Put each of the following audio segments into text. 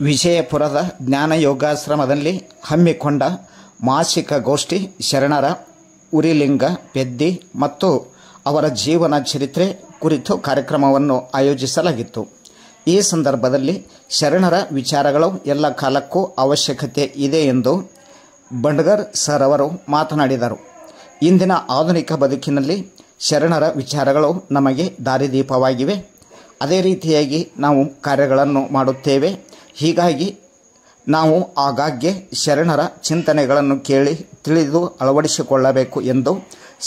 ವಿಜಯಪುರದ ಜ್ಞಾನ ಯೋಗಾಶ್ರಮದಲ್ಲಿ ಹಮ್ಮಿಕೊಂಡ ಮಾಸಿಕ ಗೋಷ್ಠಿ ಶರಣರ ಉರಿಲಿಂಗ ಪೆದ್ದಿ ಮತ್ತು ಅವರ ಜೀವನ ಚರಿತ್ರೆ ಕುರಿತು ಕಾರ್ಯಕ್ರಮವನ್ನು ಆಯೋಜಿಸಲಾಗಿತ್ತು. ಈ ಸಂದರ್ಭದಲ್ಲಿ ಶರಣರ ವಿಚಾರಗಳು ಎಲ್ಲ ಕಾಲಕ್ಕೂ ಅವಶ್ಯಕತೆ ಇದೆ ಎಂದು ಬಂಡಗರ್ ಸರ್ ಅವರು ಮಾತನಾಡಿದರು. ಇಂದಿನ ಆಧುನಿಕ ಬದುಕಿನಲ್ಲಿ ಶರಣರ ವಿಚಾರಗಳು ನಮಗೆ ದಾರಿದೀಪವಾಗಿವೆ. ಅದೇ ರೀತಿಯಾಗಿ ನಾವು ಕಾರ್ಯಗಳನ್ನು ಮಾಡುತ್ತೇವೆ. ಹೀಗಾಗಿ ನಾವು ಆಗಾಗ್ಗೆ ಶರಣರ ಚಿಂತನೆಗಳನ್ನು ಕೇಳಿ ತಿಳಿದು ಅಳವಡಿಸಿಕೊಳ್ಳಬೇಕು ಎಂದು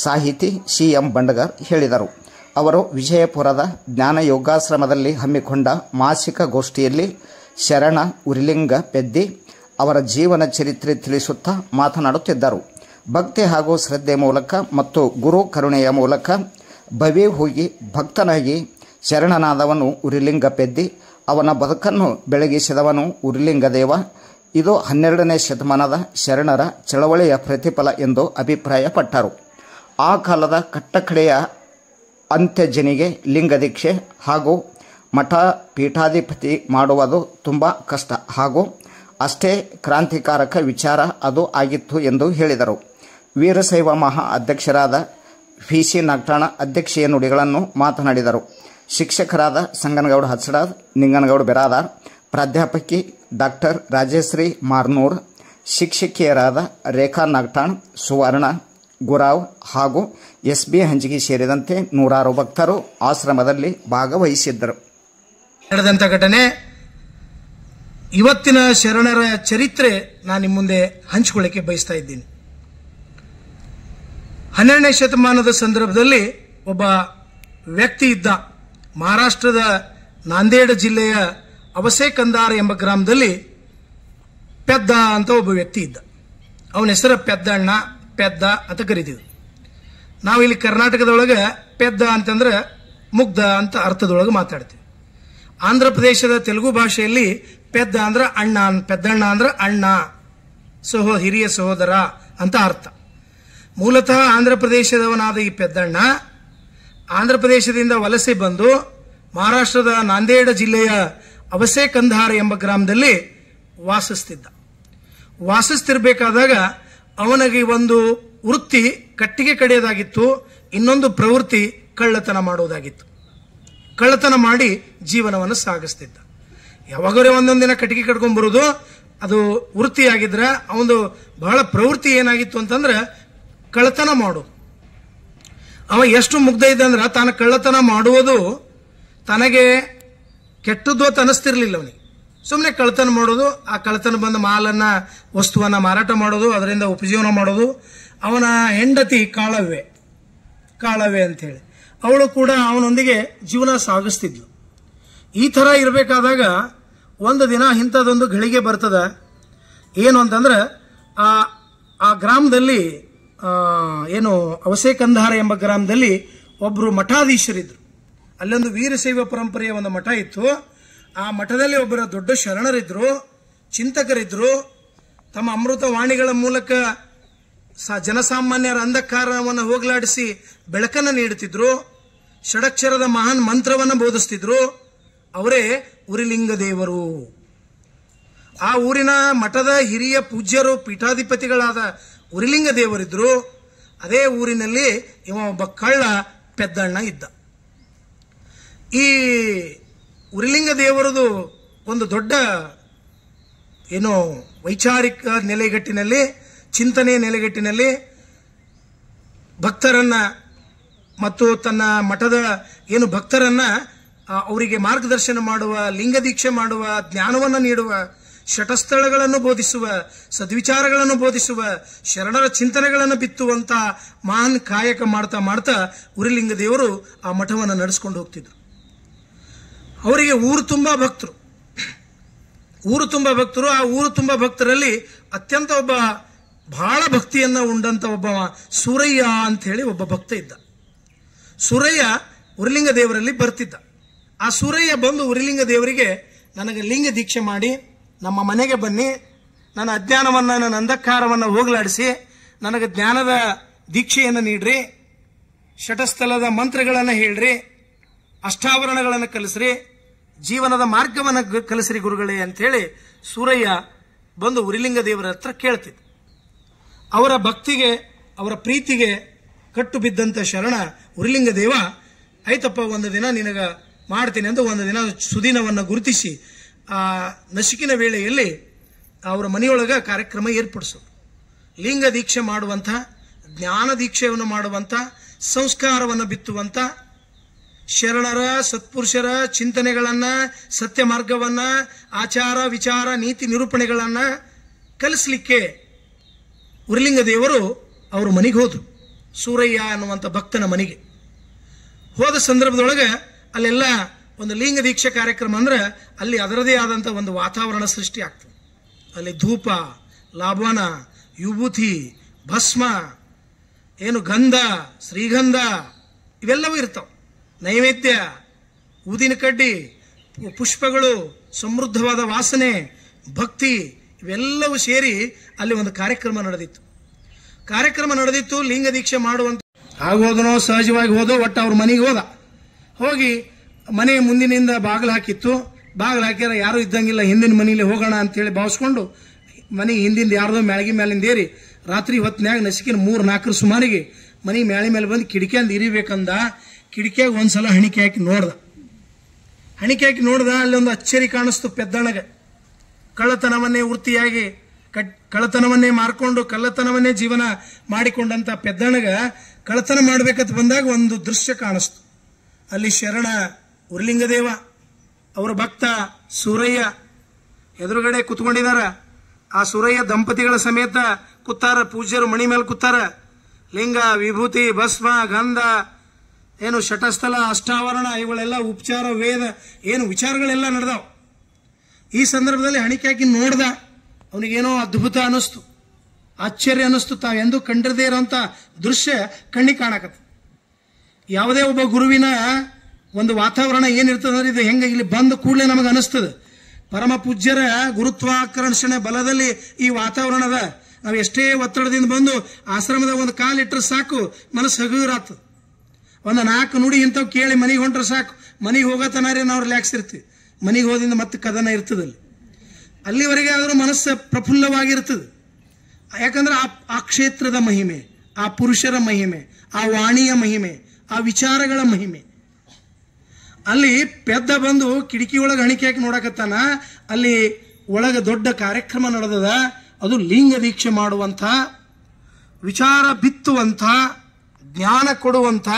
ಸಾಹಿತಿ CM ಬಂಡಗರ್ ಹೇಳಿದರು. ಅವರು ವಿಜಯಪುರದ ಜ್ಞಾನ ಯೋಗಾಶ್ರಮದಲ್ಲಿ ಹಮ್ಮಿಕೊಂಡ ಮಾಸಿಕ ಗೋಷ್ಠಿಯಲ್ಲಿ ಶರಣ ಉರಿಲಿಂಗ ಪೆದ್ದಿ ಅವರ ಜೀವನ ಚರಿತ್ರೆ ತಿಳಿಸುತ್ತಾ ಮಾತನಾಡುತ್ತಿದ್ದರು. ಭಕ್ತಿ ಹಾಗೂ ಶ್ರದ್ಧೆ ಮೂಲಕ ಮತ್ತು ಗುರು ಕರುಣೆಯ ಮೂಲಕ ಭವಿ ಹೋಗಿ ಭಕ್ತನಾಗಿ ಶರಣನಾದವನು ಉರಿಲಿಂಗ ಪೆದ್ದಿ. ಅವನ ಬದುಕನ್ನು ಬೆಳಗಿಸಿದವನು ಉರಿಲಿಂಗದೇವ. ಇದು 12ನೇ ಶತಮಾನದ ಶರಣರ ಚಳವಳಿಯ ಪ್ರತಿಫಲ ಎಂದು ಅಭಿಪ್ರಾಯಪಟ್ಟರು. ಆ ಕಾಲದ ಕಟ್ಟಕಡೆಯ ಅಂತ್ಯಜನಿಗೆ ಲಿಂಗದೀಕ್ಷೆ ಹಾಗೂ ಮಠ ಪೀಠಾಧಿಪತಿ ಮಾಡುವುದು ತುಂಬ ಕಷ್ಟ ಹಾಗೂ ಅಷ್ಟೇ ಕ್ರಾಂತಿಕಾರಕ ವಿಚಾರ ಅದು ಆಗಿತ್ತು ಎಂದು ಹೇಳಿದರು. ವೀರಶೈವ ಮಹಾ ಅಧ್ಯಕ್ಷರಾದ PC ನಾಗ್ಟಾಣ ಅಧ್ಯಕ್ಷೀಯ ನುಡಿಗಳನ್ನು ಮಾತನಾಡಿದರು. ಶಿಕ್ಷಕರಾದ ಸಂಗನಗೌಡ ಹಚ್ಚಡಾದ್, ನಿಂಗನಗೌಡ ಬೆರಾದಾರ್, ಪ್ರಾಧ್ಯಾಪಕಿ ಡಾಕ್ಟರ್ ರಾಜೇಶ್ರೀ ಮಾರ್ನೂರ್, ಶಿಕ್ಷಕಿಯರಾದ ರೇಖಾ ನಾಗ್ಟಾಣ್, ಸುವರ್ಣ ಗುರಾವ್ ಹಾಗೂ SB ಹಂಜಿಗಿ ಸೇರಿದಂತೆ ನೂರಾರು ಭಕ್ತರು ಆಶ್ರಮದಲ್ಲಿ ಭಾಗವಹಿಸಿದ್ದರು. ನಡೆದಂಥ ಘಟನೆ ಇವತ್ತಿನ ಶರಣರ ಚರಿತ್ರೆ ನಾನು ನಿಮ್ಮ ಮುಂದೆ ಹಂಚಿಕೊಳ್ಳಕ್ಕೆ ಬಯಸ್ತಾ ಇದ್ದೀನಿ. 12ನೇ ಶತಮಾನದ ಸಂದರ್ಭದಲ್ಲಿ ಒಬ್ಬ ವ್ಯಕ್ತಿ ಇದ್ದ. ಮಹಾರಾಷ್ಟ್ರದ ನಾಂದೇಡ ಜಿಲ್ಲೆಯ ಅವಸೆ ಕಂದಾರ ಎಂಬ ಗ್ರಾಮದಲ್ಲಿ ಪೆದ್ದ ಅಂತ ಒಬ್ಬ ವ್ಯಕ್ತಿ ಇದ್ದ. ಅವನ ಹೆಸರು ಪೆದ್ದಣ್ಣ, ಪೆದ್ದ ಅಂತ ಕರಿತೀವಿ. ನಾವು ಇಲ್ಲಿ ಕರ್ನಾಟಕದೊಳಗೆ ಪೆದ್ದ ಅಂತಂದ್ರೆ ಮುಗ್ಧ ಅಂತ ಅರ್ಥದೊಳಗೆ ಮಾತಾಡ್ತೀವಿ. ಆಂಧ್ರ ಪ್ರದೇಶದ ತೆಲುಗು ಭಾಷೆಯಲ್ಲಿ ಪೆದ್ದ ಅಂದ್ರೆ ಅಣ್ಣ, ಪೆದ್ದಣ್ಣ ಅಂದ್ರೆ ಅಣ್ಣ, ಹಿರಿಯ ಸಹೋದರ ಅಂತ ಅರ್ಥ. ಮೂಲತಃ ಆಂಧ್ರ ಪ್ರದೇಶದವನಾದ ಈ ಪೆದ್ದಣ್ಣ ಆಂಧ್ರ ಪ್ರದೇಶದಿಂದ ವಲಸೆ ಬಂದು ಮಹಾರಾಷ್ಟ್ರದ ನಾಂದೇಡ ಜಿಲ್ಲೆಯ ಅವಸೆ ಕಂಧಾರ ಎಂಬ ಗ್ರಾಮದಲ್ಲಿ ವಾಸಿಸ್ತಿರ್ಬೇಕಾದಾಗ ಅವನಿಗೆ ಒಂದು ವೃತ್ತಿ ಕಟ್ಟಿಗೆ ಕಡಿಯೋದಾಗಿತ್ತು, ಇನ್ನೊಂದು ಪ್ರವೃತ್ತಿ ಕಳ್ಳತನ ಮಾಡೋದಾಗಿತ್ತು. ಕಳ್ಳತನ ಮಾಡಿ ಜೀವನವನ್ನು ಸಾಗಿಸ್ತಿದ್ದ. ಯಾವಾಗಲೇ ಒಂದೊಂದು ದಿನ ಕಟ್ಟಿಗೆ ಕಟ್ಕೊಂಡ್ ಬರೋದು ಅದು ವೃತ್ತಿಯಾಗಿದ್ರೆ, ಅವನು ಬಹಳ ಪ್ರವೃತ್ತಿ ಏನಾಗಿತ್ತು ಅಂತಂದ್ರೆ ಕಳ್ಳತನ ಮಾಡೋದು. ಅವ ಎಷ್ಟು ಮುಗ್ಧ ಇದ್ದ ಅಂದ್ರೆ ತಾನು ಕಳ್ಳತನ ಮಾಡುವುದು ತನಗೆ ಕೆಟ್ಟದ್ದು ಅಂತ ಅನಿಸ್ತಿರ್ಲಿಲ್ಲ. ಅವನಿಗೆ ಸುಮ್ಮನೆ ಕಳ್ಳತನ ಮಾಡೋದು, ಆ ಕಳ್ಳತನ ಬಂದ ಮಾಲನ್ನ ವಸ್ತುವನ್ನ ಮಾರಾಟ ಮಾಡೋದು, ಅದರಿಂದ ಉಪಜೀವನ ಮಾಡೋದು. ಅವನ ಹೆಂಡತಿ ಕಾಳವ್ವೆ ಅಂತ ಹೇಳಿ ಅವಳು ಕೂಡ ಅವನೊಂದಿಗೆ ಜೀವನ ಸಾಗಿಸ್ತಿದ್ಲು. ಈ ತರ ಇರಬೇಕಾದಾಗ ಒಂದು ದಿನ ಇಂಥದೊಂದು ಘಳಿಗೆ ಬರ್ತದ. ಏನು ಅಂತಂದ್ರೆ ಆ ಗ್ರಾಮದಲ್ಲಿ ಅವಸೆ ಕಂಧಾರ ಎಂಬ ಗ್ರಾಮದಲ್ಲಿ ಒಬ್ರು ಮಠಾಧೀಶರಿದ್ರು. ಅಲ್ಲೊಂದು ವೀರಶೈವ ಪರಂಪರೆಯ ಒಂದು ಮಠ ಇತ್ತು. ಆ ಮಠದಲ್ಲಿ ಒಬ್ಬರ ದೊಡ್ಡ ಶರಣರಿದ್ರು, ಚಿಂತಕರಿದ್ರು. ತಮ್ಮ ಅಮೃತ ವಾಣಿಗಳ ಮೂಲಕ ಜನಸಾಮಾನ್ಯರ ಅಂಧಕಾರವನ್ನು ಹೋಗಲಾಡಿಸಿ ಬೆಳಕನ್ನು ನೀಡುತ್ತಿದ್ರು. ಷಡಕ್ಷರದ ಮಹಾನ್ ಮಂತ್ರವನ್ನು ಬೋಧಿಸ್ತಿದ್ರು. ಅವರೇ ಉರಿಲಿಂಗ ದೇವರು. ಆ ಊರಿನ ಮಠದ ಹಿರಿಯ ಪೂಜ್ಯರು ಪೀಠಾಧಿಪತಿಗಳಾದ ಉರಿಲಿಂಗ ದೇವರಿದ್ರು. ಅದೇ ಊರಿನಲ್ಲಿ ಇವ ಒಬ್ಬ ಕಳ್ಳ ಪೆದ್ದಣ್ಣ ಇದ್ದ. ಈ ಉರಿಲಿಂಗ ದೇವರದು ಒಂದು ದೊಡ್ಡ ವೈಚಾರಿಕ ನೆಲೆಗಟ್ಟಿನಲ್ಲಿ, ಚಿಂತನೆಯ ನೆಲೆಗಟ್ಟಿನಲ್ಲಿ ಭಕ್ತರನ್ನ ಮತ್ತು ತನ್ನ ಮಠದ ಭಕ್ತರನ್ನ ಅವರಿಗೆ ಮಾರ್ಗದರ್ಶನ ಮಾಡುವ, ಲಿಂಗ ದೀಕ್ಷೆ ಮಾಡುವ, ಜ್ಞಾನವನ್ನು ನೀಡುವ, ಶಟಸ್ಥಳಗಳನ್ನು ಬೋಧಿಸುವ, ಸದ್ವಿಚಾರಗಳನ್ನು ಬೋಧಿಸುವ, ಶರಣರ ಚಿಂತನೆಗಳನ್ನು ಬಿತ್ತುವಂತ ಮಹಾನ್ ಕಾಯಕ ಮಾಡ್ತಾ ಮಾಡ್ತಾ ಉರಿಲಿಂಗ ದೇವರು ಆ ಮಠವನ್ನು ನಡೆಸ್ಕೊಂಡು ಹೋಗ್ತಿದ್ರು. ಅವರಿಗೆ ಊರು ತುಂಬಾ ಭಕ್ತರು. ಆ ಊರು ತುಂಬಾ ಭಕ್ತರಲ್ಲಿ ಅತ್ಯಂತ ಒಬ್ಬ ಬಹಳ ಭಕ್ತಿಯನ್ನ ಉಂಡಂತ ಒಬ್ಬ ಸೂರಯ್ಯ ಅಂತ ಹೇಳಿ ಒಬ್ಬ ಭಕ್ತ ಇದ್ದ. ಸೂರಯ್ಯ ಉರಿಲಿಂಗ ದೇವರಲ್ಲಿ ಬರ್ತಿದ್ದ. ಆ ಸೂರಯ್ಯ ಬಂದು ಉರಿಲಿಂಗ ದೇವರಿಗೆ, ನನಗೆ ಲಿಂಗ ದೀಕ್ಷೆ ಮಾಡಿ ನಮ್ಮ ಮನೆಗೆ ಬನ್ನಿ, ನನ್ನ ಅಜ್ಞಾನವನ್ನ, ನನ್ನ ಅಂಧಕಾರವನ್ನು ಹೋಗಲಾಡಿಸಿ ನನಗೆ ಜ್ಞಾನದ ದೀಕ್ಷೆಯನ್ನು ನೀಡ್ರಿ, ಶಟಸ್ಥಲದ ಮಂತ್ರಗಳನ್ನು ಹೇಳ್ರಿ, ಅಷ್ಟಾವರಣಗಳನ್ನು ಕಲಿಸ್ರಿ, ಜೀವನದ ಮಾರ್ಗವನ್ನು ಕಲಿಸಿರಿ ಗುರುಗಳೇ ಅಂತೇಳಿ ಸೂರಯ್ಯ ಬಂದು ಉರಿಲಿಂಗ ದೇವರ ಹತ್ರ ಕೇಳ್ತಿದ್ದ. ಅವರ ಭಕ್ತಿಗೆ ಅವರ ಪ್ರೀತಿಗೆ ಕಟ್ಟು ಬಿದ್ದಂತ ಶರಣ ಉರಿಲಿಂಗ ದೇವ ಆಯ್ತಪ್ಪ ಒಂದು ದಿನ ನಿನಗ ಮಾಡ್ತೀನಿ ಅಂತ ಒಂದು ದಿನ ಸುದಿನವನ್ನು ಗುರುತಿಸಿ ಆ ನಸುಕಿನ ವೇಳೆಯಲ್ಲಿ ಅವರ ಮನೆಯೊಳಗ ಕಾರ್ಯಕ್ರಮ ಏರ್ಪಡಿಸೋದು. ಲಿಂಗ ದೀಕ್ಷೆ ಮಾಡುವಂಥ, ಜ್ಞಾನ ದೀಕ್ಷೆಯನ್ನು ಮಾಡುವಂಥ, ಸಂಸ್ಕಾರವನ್ನು ಬಿತ್ತುವಂಥ, ಶರಣರ ಸತ್ಪುರುಷರ ಚಿಂತನೆಗಳನ್ನ, ಸತ್ಯ ಮಾರ್ಗವನ್ನ, ಆಚಾರ ವಿಚಾರ ನೀತಿ ನಿರೂಪಣೆಗಳನ್ನ ಕಲಿಸಲಿಕ್ಕೆ ಉರಿಲಿಂಗ ದೇವರು ಅವ್ರ ಮನೆಗೆ ಹೋದ್ರು. ಸೂರಯ್ಯ ಅನ್ನುವಂಥ ಭಕ್ತನ ಮನೆಗೆ ಹೋದ ಸಂದರ್ಭದೊಳಗೆ ಅಲ್ಲೆಲ್ಲ ಒಂದು ಲಿಂಗ ದೀಕ್ಷೆ ಕಾರ್ಯಕ್ರಮ ಅಂದ್ರೆ ಅಲ್ಲಿ ಅದರದೇ ಆದಂಥ ಒಂದು ವಾತಾವರಣ ಸೃಷ್ಟಿ ಆಗ್ತದೆ. ಅಲ್ಲಿ ಧೂಪ, ಲಾಭನ, ವಿಭೂತಿ, ಭಸ್ಮ, ಏನು ಗಂಧ, ಶ್ರೀಗಂಧ ಇವೆಲ್ಲವೂ ಇರ್ತಾವೆ. ನೈವೇದ್ಯ, ಊದಿನ ಕಡ್ಡಿ, ಪುಷ್ಪಗಳು, ಸಮೃದ್ಧವಾದ ವಾಸನೆ, ಭಕ್ತಿ ಇವೆಲ್ಲವೂ ಸೇರಿ ಅಲ್ಲಿ ಒಂದು ಕಾರ್ಯಕ್ರಮ ನಡೆದಿತ್ತು. ಲಿಂಗ ದೀಕ್ಷೆ ಮಾಡುವಂತ ಆಗೋದನೋ ಸಹಜವಾಗಿ ಹೋದೋ, ಒಟ್ಟು ಅವ್ರ ಮನೆಗೆ ಹೋಗಿ ಮನೆ ಮುಂದಿನಿಂದ ಬಾಗಿಲು ಹಾಕಿತ್ತು. ಬಾಗಿಲು ಹಾಕ್ಯಾರ, ಯಾರು ಇದ್ದಂಗಿಲ್ಲ, ಹಿಂದಿನ ಮನೆಯಲ್ಲಿ ಹೋಗೋಣ ಅಂತೇಳಿ ಭಾವಿಸ್ಕೊಂಡು ಮನೆ ಹಿಂದಿಂದ ಯಾರ್ದೋ ಮ್ಯಾಳಿಗೆ ಮೇಲಿಂದ ಏರಿ ರಾತ್ರಿ ಹೊತ್ತಿನಾಗ ನಸಿಕಿನ 3-4 ಸುಮಾರಿಗೆ ಮನೆ ಮ್ಯಾಳಿ ಮೇಲೆ ಬಂದು ಕಿಡಿಕೆಂದು ಇರಿಬೇಕಂದ. ಕಿಡಿಕೆಗೆ ಒಂದ್ಸಲ ಹಣಿಕೆ ಹಾಕಿ ನೋಡ್ದ. ಅಲ್ಲೊಂದು ಅಚ್ಚರಿ ಕಾಣಿಸ್ತು ಪೆದ್ದಣ್ಣಗೆ. ಕಳ್ಳತನವನ್ನೇ ವೃತ್ತಿಯಾಗಿ ಕಳ್ಳತನವನ್ನೇ ಮಾರ್ಕೊಂಡು ಕಳ್ಳತನವನ್ನೇ ಜೀವನ ಮಾಡಿಕೊಂಡಂತ ಪೆದ್ದಣ್ಣಗ ಕಳ್ಳತನ ಮಾಡ್ಬೇಕಂತ ಬಂದಾಗ ಒಂದು ದೃಶ್ಯ ಕಾಣಿಸ್ತು. ಅಲ್ಲಿ ಶರಣ ಉರಿಲಿಂಗದೇವ, ಅವರ ಭಕ್ತ ಸೂರಯ್ಯ ಎದುರುಗಡೆ ಕುತ್ಕೊಂಡಿದಾರ. ಆ ಸೂರಯ್ಯ ದಂಪತಿಗಳ ಸಮೇತ ಕೂತಾರ. ಪೂಜ್ಯರು ಮಣಿ ಮೇಲೆ ಕೂತಾರ. ಲಿಂಗ, ವಿಭೂತಿ, ಭಸ್ಮ, ಗಂಧ, ಏನು ಶಟಸ್ಥಲ, ಅಷ್ಟಾವರಣ ಇವುಗಳೆಲ್ಲ ಉಪಚಾರ, ವೇದ ಏನು ವಿಚಾರಗಳೆಲ್ಲ ನಡೆದಾವ್. ಈ ಸಂದರ್ಭದಲ್ಲಿ ಹಣಿಕೆ ಹಾಕಿ ನೋಡ್ದ. ಅವನಿಗೇನೋ ಅದ್ಭುತ ಅನಿಸ್ತು, ಆಶ್ಚರ್ಯ ಅನಿಸ್ತು. ತಾವೆಂದೂ ಕಂಡಿರದೇ ಇರೋಂಥ ದೃಶ್ಯ ಕಣ್ಣಿಗೆ ಕಾಣಕತ್ತ. ಯಾವುದೇ ಒಬ್ಬ ಗುರುವಿನ ಒಂದು ವಾತಾವರಣ ಏನಿರ್ತದೆ ಇದು ಹೆಂಗ ಇಲ್ಲಿ ಬಂದ ಕೂಡಲೇ ನಮಗೆ ಅನಿಸ್ತದೆ. ಪರಮ ಪೂಜ್ಯರ ಗುರುತ್ವಾಕರ್ಷಣೆ ಬಲದಲ್ಲಿ ಈ ವಾತಾವರಣದ ನಾವು ಎಷ್ಟೇ ಒತ್ತಡದಿಂದ ಬಂದು ಆಶ್ರಮದ ಒಂದು ಕಾಲಿಟ್ಟರೆ ಸಾಕು, ಮನಸ್ಸು ಹಗುರಾತು. ಒಂದು 4 ನುಡಿ ಇಂಥವು ಕೇಳಿ ಮನೆಗೆ ಹೊಂಟ್ರೆ ಸಾಕು. ಮನೆಗೆ ಹೋಗತನಾರಿ ನಾವು ರಿಲ್ಯಾಕ್ಸ್ ಇರ್ತೀವಿ. ಮನೆಗೆ ಹೋದಿಂದ ಮತ್ತೆ ಕದನ ಇರ್ತದಲ್ಲಿ. ಅಲ್ಲಿವರೆಗೆ ಆದರೂ ಮನಸ್ಸು ಪ್ರಫುಲ್ಲವಾಗಿರ್ತದೆ. ಯಾಕಂದ್ರೆ ಆ ಕ್ಷೇತ್ರದ ಮಹಿಮೆ, ಆ ಪುರುಷರ ಮಹಿಮೆ, ಆ ವಾಣಿಯ ಮಹಿಮೆ, ಆ ವಿಚಾರಗಳ ಮಹಿಮೆ. ಅಲ್ಲಿ ಪೆದ್ದ ಬಂದು ಕಿಟಕಿ ಒಳಗೆ ಹಣಿಕೆ ಹಾಕಿ ನೋಡಕತ್ತಾನ. ಅಲ್ಲಿ ಒಳಗೆ ದೊಡ್ಡ ಕಾರ್ಯಕ್ರಮ ನಡೆದದ. ಅದು ಲಿಂಗ ದೀಕ್ಷೆ ಮಾಡುವಂಥ, ವಿಚಾರ ಬಿತ್ತುವಂಥ, ಜ್ಞಾನ ಕೊಡುವಂಥ,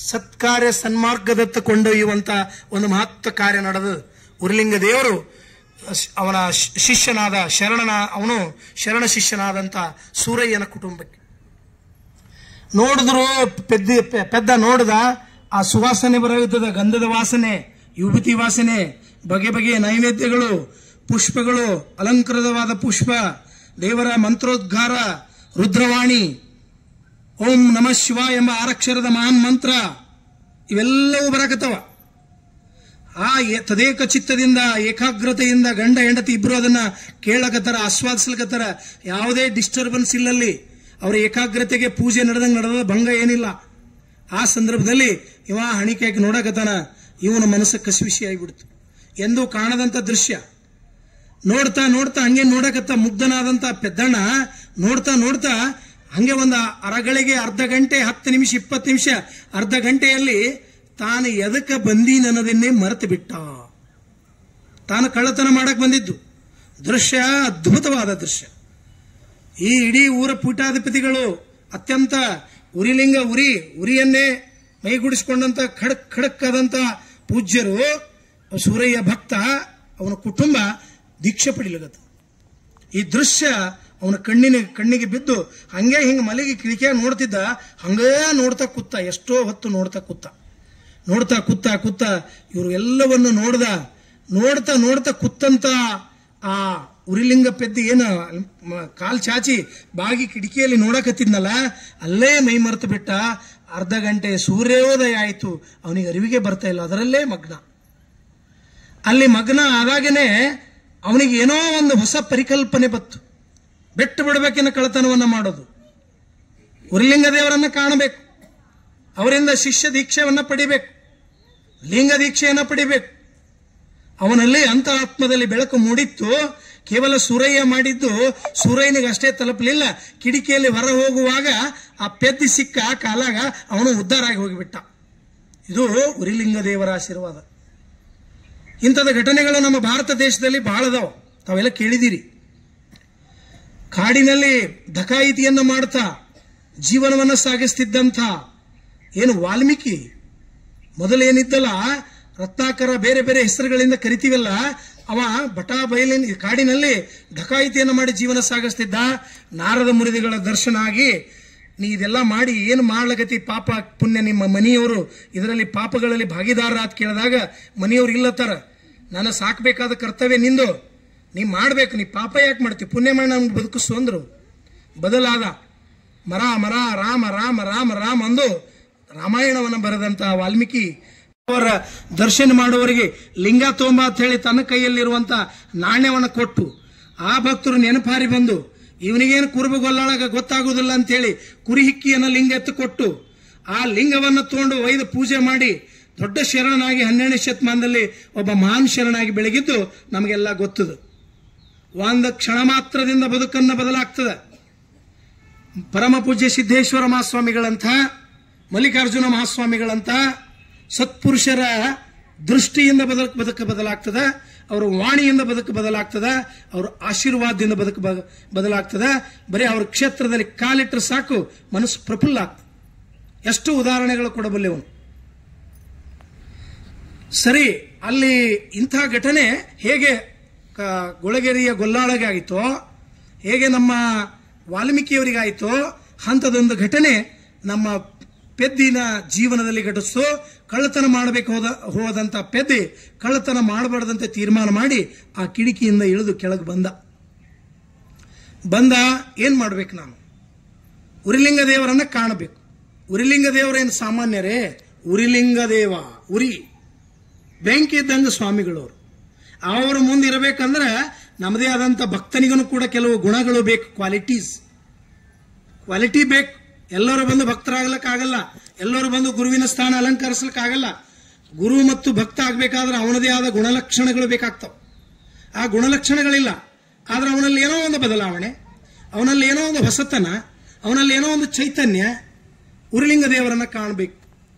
ಸತ್ಕಾರ್ಯ ಸನ್ಮಾರ್ಗದತ್ತ ಕೊಂಡೊಯ್ಯುವಂಥ ಒಂದು ಮಹತ್ವ ಕಾರ್ಯ ನಡೆದ. ಉರಿಲಿಂಗ ದೇವರು ಅವನ ಶಿಷ್ಯನಾದ ಅವನು ಶರಣ ಶಿಷ್ಯನಾದಂಥ ಸೂರಯ್ಯನ ಕುಟುಂಬಕ್ಕೆ ನೋಡಿದ್ರು. ಪೆದ್ದ ನೋಡಿದ. ಆ ಸುವಾಸನೆ ಬರುತ್ತದೆ, ಗಂಧದ ವಾಸನೆ, ವಿಭೂತಿ ವಾಸನೆ, ಬಗೆ ಬಗೆಯ ನೈವೇದ್ಯಗಳು, ಪುಷ್ಪಗಳು, ಅಲಂಕೃತವಾದ ಪುಷ್ಪ, ದೇವರ ಮಂತ್ರೋದ್ಗಾರ, ರುದ್ರವಾಣಿ, ಓಂ ನಮಃ ಶಿವ ಎಂಬ 6 ಅಕ್ಷರದ ಮಹಾನ್ ಮಂತ್ರ ಇವೆಲ್ಲವೂ ಬರಕತ್ತವ. ಆ ತದೇಕ ಚಿತ್ತದಿಂದ, ಏಕಾಗ್ರತೆಯಿಂದ ಗಂಡ ಹೆಂಡತಿ ಇಬ್ರು ಅದನ್ನ ಕೇಳಕತ್ತಾರ, ಆಸ್ವಾದಿಸ್ಲಕತ್ತಾರ. ಯಾವುದೇ ಡಿಸ್ಟರ್ಬೆನ್ಸ್ ಇಲ್ಲಲ್ಲಿ. ಅವರ ಏಕಾಗ್ರತೆಗೆ ಪೂಜೆ ನಡೆದ ಭಂಗ ಏನಿಲ್ಲ. ಆ ಸಂದರ್ಭದಲ್ಲಿ ಇವ ಹಣಿಕೆ ಹಾಕಿ ನೋಡಕತ್ತಾನ. ಇವನ ಮನಸ್ಸು ಕಸಿವಿಸಿ ಆಗಿಬಿಡ್ತು. ಎಂದೂ ಕಾಣದಂತ ದೃಶ್ಯ. ನೋಡ್ತಾ ಹಂಗೆ ನೋಡಕತ್ತ ಮುಗ್ಧನಾದಂತ ಪೆದ್ದಣ್ಣ. ನೋಡ್ತಾ ಹಂಗೆ ಒಂದು ಅರಗಳಿಗೆ ಅರ್ಧ ಗಂಟೆ, 10 ನಿಮಿಷ, 20 ನಿಮಿಷ, ಅರ್ಧ ಗಂಟೆಯಲ್ಲಿ ತಾನು ಎದಕ್ಕೆ ಬಂದೀನನ್ನೋದನ್ನೇ ಮರೆತು ಬಿಟ್ಟ. ತಾನು ಕಳ್ಳತನ ಮಾಡಕ್ ಬಂದಿದ್ದು ದೃಶ್ಯ ಅದ್ಭುತವಾದ ದೃಶ್ಯ. ಈ ಇಡೀ ಊರ ಪೀಠಾಧಿಪತಿಗಳು ಅತ್ಯಂತ ಉರಿಲಿಂಗ ಉರಿಯನ್ನೇ ಮೈಗೂಡಿಸಿಕೊಂಡಂತ ಖಡಕ್ ಆದಂತ ಪೂಜ್ಯರು, ಸೂರಯ್ಯ ಭಕ್ತ, ಅವನ ಕುಟುಂಬ ದೀಕ್ಷೆ ಪಡಿಲಗತ್ತ. ಈ ದೃಶ್ಯ ಅವನ ಕಣ್ಣಿಗೆ ಬಿದ್ದು ಹಂಗೆ ಹಿಂಗೆ ಮಲೆಗೆ ಕಿಡಿಕಿಯಾಗಿ ನೋಡ್ತಿದ್ದ. ಹಂಗೇ ನೋಡ್ತಾ ಕೂತ. ಎಷ್ಟೋ ಹೊತ್ತು ನೋಡ್ತಾ ಕೂತ ಇವರು ಎಲ್ಲವನ್ನು ನೋಡ್ತಾ ಕೂತಂತ ಆ ಉರಿಲಿಂಗ ಪೆದ್ದಿ ಏನು ಕಾಲ್ ಚಾಚಿ ಬಾಗಿ ಕಿಟಕಿಯಲ್ಲಿ ನೋಡಕತ್ತಿದ್ನಲ್ಲ, ಅಲ್ಲೇ ಮೈ ಮರೆತು ಬಿಟ್ಟ. ಅರ್ಧ ಗಂಟೆ ಸೂರ್ಯೋದಯ ಆಯಿತು. ಅವನಿಗೆ ಅರಿವಿಗೆ ಬರ್ತಾ ಇಲ್ಲ. ಅದರಲ್ಲೇ ಮಗ್ನ ಆದಾಗನೇ ಅವನಿಗೆ ಏನೋ ಒಂದು ಹೊಸ ಪರಿಕಲ್ಪನೆ ಬತ್ತು. ಬೆಟ್ಟು ಬಿಡಬೇಕಿನ ಕಳ್ಳತನವನ್ನ ಮಾಡೋದು, ಉರಿಲಿಂಗ ದೇವರನ್ನ ಕಾಣಬೇಕು, ಅವರಿಂದ ಶಿಷ್ಯ ದೀಕ್ಷೆಯನ್ನ ಪಡಿಬೇಕು, ಲಿಂಗ ದೀಕ್ಷೆಯನ್ನ ಪಡಿಬೇಕು. ಅವನಲ್ಲಿ ಅಂತರಾತ್ಮದಲ್ಲಿ ಬೆಳಕು ಮೂಡಿತ್ತು. ಕೇವಲ ಸೂರಯ್ಯ ಮಾಡಿದ್ದು ಸೂರಯ್ಯನಿಗೆ ಅಷ್ಟೇ ತಲುಪಲಿಲ್ಲ. ಕಿಡಿಕಿಯಲ್ಲಿ ಹೊರ ಹೋಗುವಾಗ ಆ ಪೆದ್ದಿ ಸಿಕ್ಕ ಕಾಲಾಗ ಅವನು ಉದ್ಧಾರ ಆಗಿ ಹೋಗಿಬಿಟ್ಟ. ಇದು ಉರಿಲಿಂಗ ದೇವರ ಆಶೀರ್ವಾದ. ಇಂಥದ ಘಟನೆಗಳು ನಮ್ಮ ಭಾರತ ದೇಶದಲ್ಲಿ ಬಹಳ ಅದಾವ, ತಾವೆಲ್ಲ ಕೇಳಿದಿರಿ. ಕಾಡಿನಲ್ಲಿ ಡಕಾಯಿತಿಯನ್ನು ಮಾಡ್ತಾ ಜೀವನವನ್ನು ಸಾಗಿಸ್ತಿದ್ದಂಥ ಏನು ವಾಲ್ಮೀಕಿ ಮೊದಲೇನಿದ್ದಲ್ಲ, ರತ್ನಾಕರ ಬೇರೆ ಬೇರೆ ಹೆಸರುಗಳಿಂದ ಕರಿತೀವಲ್ಲ, ಅವ ಬಟಾ ಬಯಲಿನ ಕಾಡಿನಲ್ಲಿ ಡಕಾಯಿತಿಯನ್ನು ಮಾಡಿ ಜೀವನ ಸಾಗಿಸ್ತಿದ್ದ. ನಾರದ ಮುರಿದಿಗಳ ದರ್ಶನ ಆಗಿ, ನೀ ಇದೆಲ್ಲ ಮಾಡಿ ಏನು ಮಾಡ್ಲಗತಿ, ಪಾಪ ಪುಣ್ಯ ನಿಮ್ಮ ಮನೆಯವರು ಇದರಲ್ಲಿ ಪಾಪಗಳಲ್ಲಿ ಭಾಗಿದಾರ ಅಂತ ಕೇಳಿದಾಗ ಮನೆಯವರು ಇಲ್ಲತ್ತಾರ, ನಾನು ಸಾಕಬೇಕಾದ ಕರ್ತವ್ಯ ನಿಂದು, ನೀ ಮಾಡ್ಬೇಕು, ನೀ ಪಾಪ ಯಾಕೆ ಮಾಡ್ತೀವಿ, ಪುಣ್ಯ ಮಾಡಿ ನಮ್ಗೆ ಬದುಕಿಸು ಅಂದ್ರು. ಬದಲಾದ ಮರ ಮರ ರಾಮ ರಾಮ ರಾಮ ರಾಮ ಅಂದು ರಾಮಾಯಣವನ್ನು ಬರೆದಂತ ವಾಲ್ಮೀಕಿ ಅವರ ದರ್ಶನ ಮಾಡುವವರಿಗೆ ಲಿಂಗ ತೋಂಬ ಅಂತ ಹೇಳಿ ತನ್ನ ಕೈಯಲ್ಲಿರುವಂತ ನಾಣ್ಯವನ್ನು ಕೊಟ್ಟು, ಆ ಭಕ್ತರು ನೆನಪಾರಿ ಬಂದು ಇವನಿಗೇನು ಕುರುಬಗೊಲ್ಲಾಳಗ ಗೊತ್ತಾಗುವುದಿಲ್ಲ ಅಂತೇಳಿ ಕುರಿ ಹಿಕ್ಕಿಯನ್ನು ಲಿಂಗ ಎತ್ತು ಕೊಟ್ಟು ಆ ಲಿಂಗವನ್ನು ತಗೊಂಡು ಒಯ್ದು ಪೂಜೆ ಮಾಡಿ ದೊಡ್ಡ ಶರಣನಾಗಿ 12ನೇ ಶತಮಾನದಲ್ಲಿ ಒಬ್ಬ ಮಹಾನ್ ಶರಣಾಗಿ ಬೆಳಗಿದ್ದು ನಮಗೆಲ್ಲ ಗೊತ್ತದು. ಒಂದು ಕ್ಷಣ ಮಾತ್ರದಿಂದ ಬದುಕನ್ನು ಬದಲಾಗ್ತದೆ. ಪರಮ ಪೂಜ್ಯ ಸಿದ್ದೇಶ್ವರ ಮಹಾಸ್ವಾಮಿಗಳಂತ, ಮಲ್ಲಿಕಾರ್ಜುನ ಮಹಾಸ್ವಾಮಿಗಳಂತ ಸತ್ಪುರುಷರ ದೃಷ್ಟಿಯಿಂದ ಬದುಕು ಬದಲಾಗ್ತದ, ಅವರ ವಾಣಿಯಿಂದ ಬದುಕು ಬದಲಾಗ್ತದ, ಅವರ ಆಶೀರ್ವಾದದಿಂದ ಬದುಕು ಬದಲಾಗ್ತದ. ಬರೀ ಅವ್ರ ಕ್ಷೇತ್ರದಲ್ಲಿ ಕಾಲಿಟ್ಟರೆ ಸಾಕು ಮನಸ್ಸು ಪ್ರಫುಲ್ಲ ಆಗ್ತದೆ. ಎಷ್ಟು ಉದಾಹರಣೆಗಳು ಕೊಡಬಲ್ಲೆವನು. ಸರಿ, ಅಲ್ಲಿ ಇಂಥ ಘಟನೆ ಹೇಗೆ ಗೊಳಗೇರಿಯ ಗೊಲ್ಲಾಳಗೆ ಆಯಿತೋ, ಹೇಗೆ ನಮ್ಮ ವಾಲ್ಮೀಕಿಯವರಿಗಾಯಿತೋ, ಅಂಥದೊಂದು ಘಟನೆ ನಮ್ಮ ಪೆದ್ದಿನ ಜೀವನದಲ್ಲಿ ಘಟಿಸ್ತು. ಕಳ್ಳತನ ಮಾಡಬೇಕು ಹೋದಂತ ಪೆದ್ದಿ ಕಳ್ಳತನ ಮಾಡಬಾರ್ದಂತೆ ತೀರ್ಮಾನ ಮಾಡಿ ಆ ಕಿಟಕಿಯಿಂದ ಇಳಿದು ಕೆಳಗೆ ಬಂದ. ಏನ್ ಮಾಡ್ಬೇಕು, ನಾನು ಉರಿಲಿಂಗ ದೇವರನ್ನ ಕಾಣಬೇಕು. ಉರಿಲಿಂಗ ದೇವರೇನು ಸಾಮಾನ್ಯರೇ, ಉರಿಲಿಂಗ ದೇವ, ಉರಿ ಬೆಂಕಿ ಇದ್ದಂಗ ಸ್ವಾಮಿಗಳವರು. ಅವರ ಮುಂದೆ ಇರಬೇಕಂದ್ರೆ ನಮ್ಮದೇ ಆದಂತ ಭಕ್ತನಿಗೂ ಕೂಡ ಕೆಲವು ಗುಣಗಳು ಬೇಕು, ಕ್ವಾಲಿಟಿ ಬೇಕು. ಎಲ್ಲರೂ ಬಂದು ಭಕ್ತರಾಗ್ಲಿಕ್ಕಾಗಲ್ಲ, ಎಲ್ಲರೂ ಬಂದು ಗುರುವಿನ ಸ್ಥಾನ ಅಲಂಕರಿಸ್ಲಿಕ್ಕಾಗಲ್ಲ. ಗುರು ಮತ್ತು ಭಕ್ತ ಆಗ್ಬೇಕಾದ್ರೆ ಅವನದೇ ಆದ ಗುಣಲಕ್ಷಣಗಳು ಬೇಕಾಗ್ತವೆ. ಆ ಗುಣಲಕ್ಷಣಗಳಿಲ್ಲ, ಆದ್ರೆ ಅವನಲ್ಲಿ ಏನೋ ಒಂದು ಬದಲಾವಣೆ, ಅವನಲ್ಲಿ ಏನೋ ಒಂದು ಹೊಸತನ, ಅವನಲ್ಲಿ ಏನೋ ಒಂದು ಚೈತನ್ಯ. ಉರಿಲಿಂಗ ದೇವರನ್ನ ಕಾಣಬೇಕು.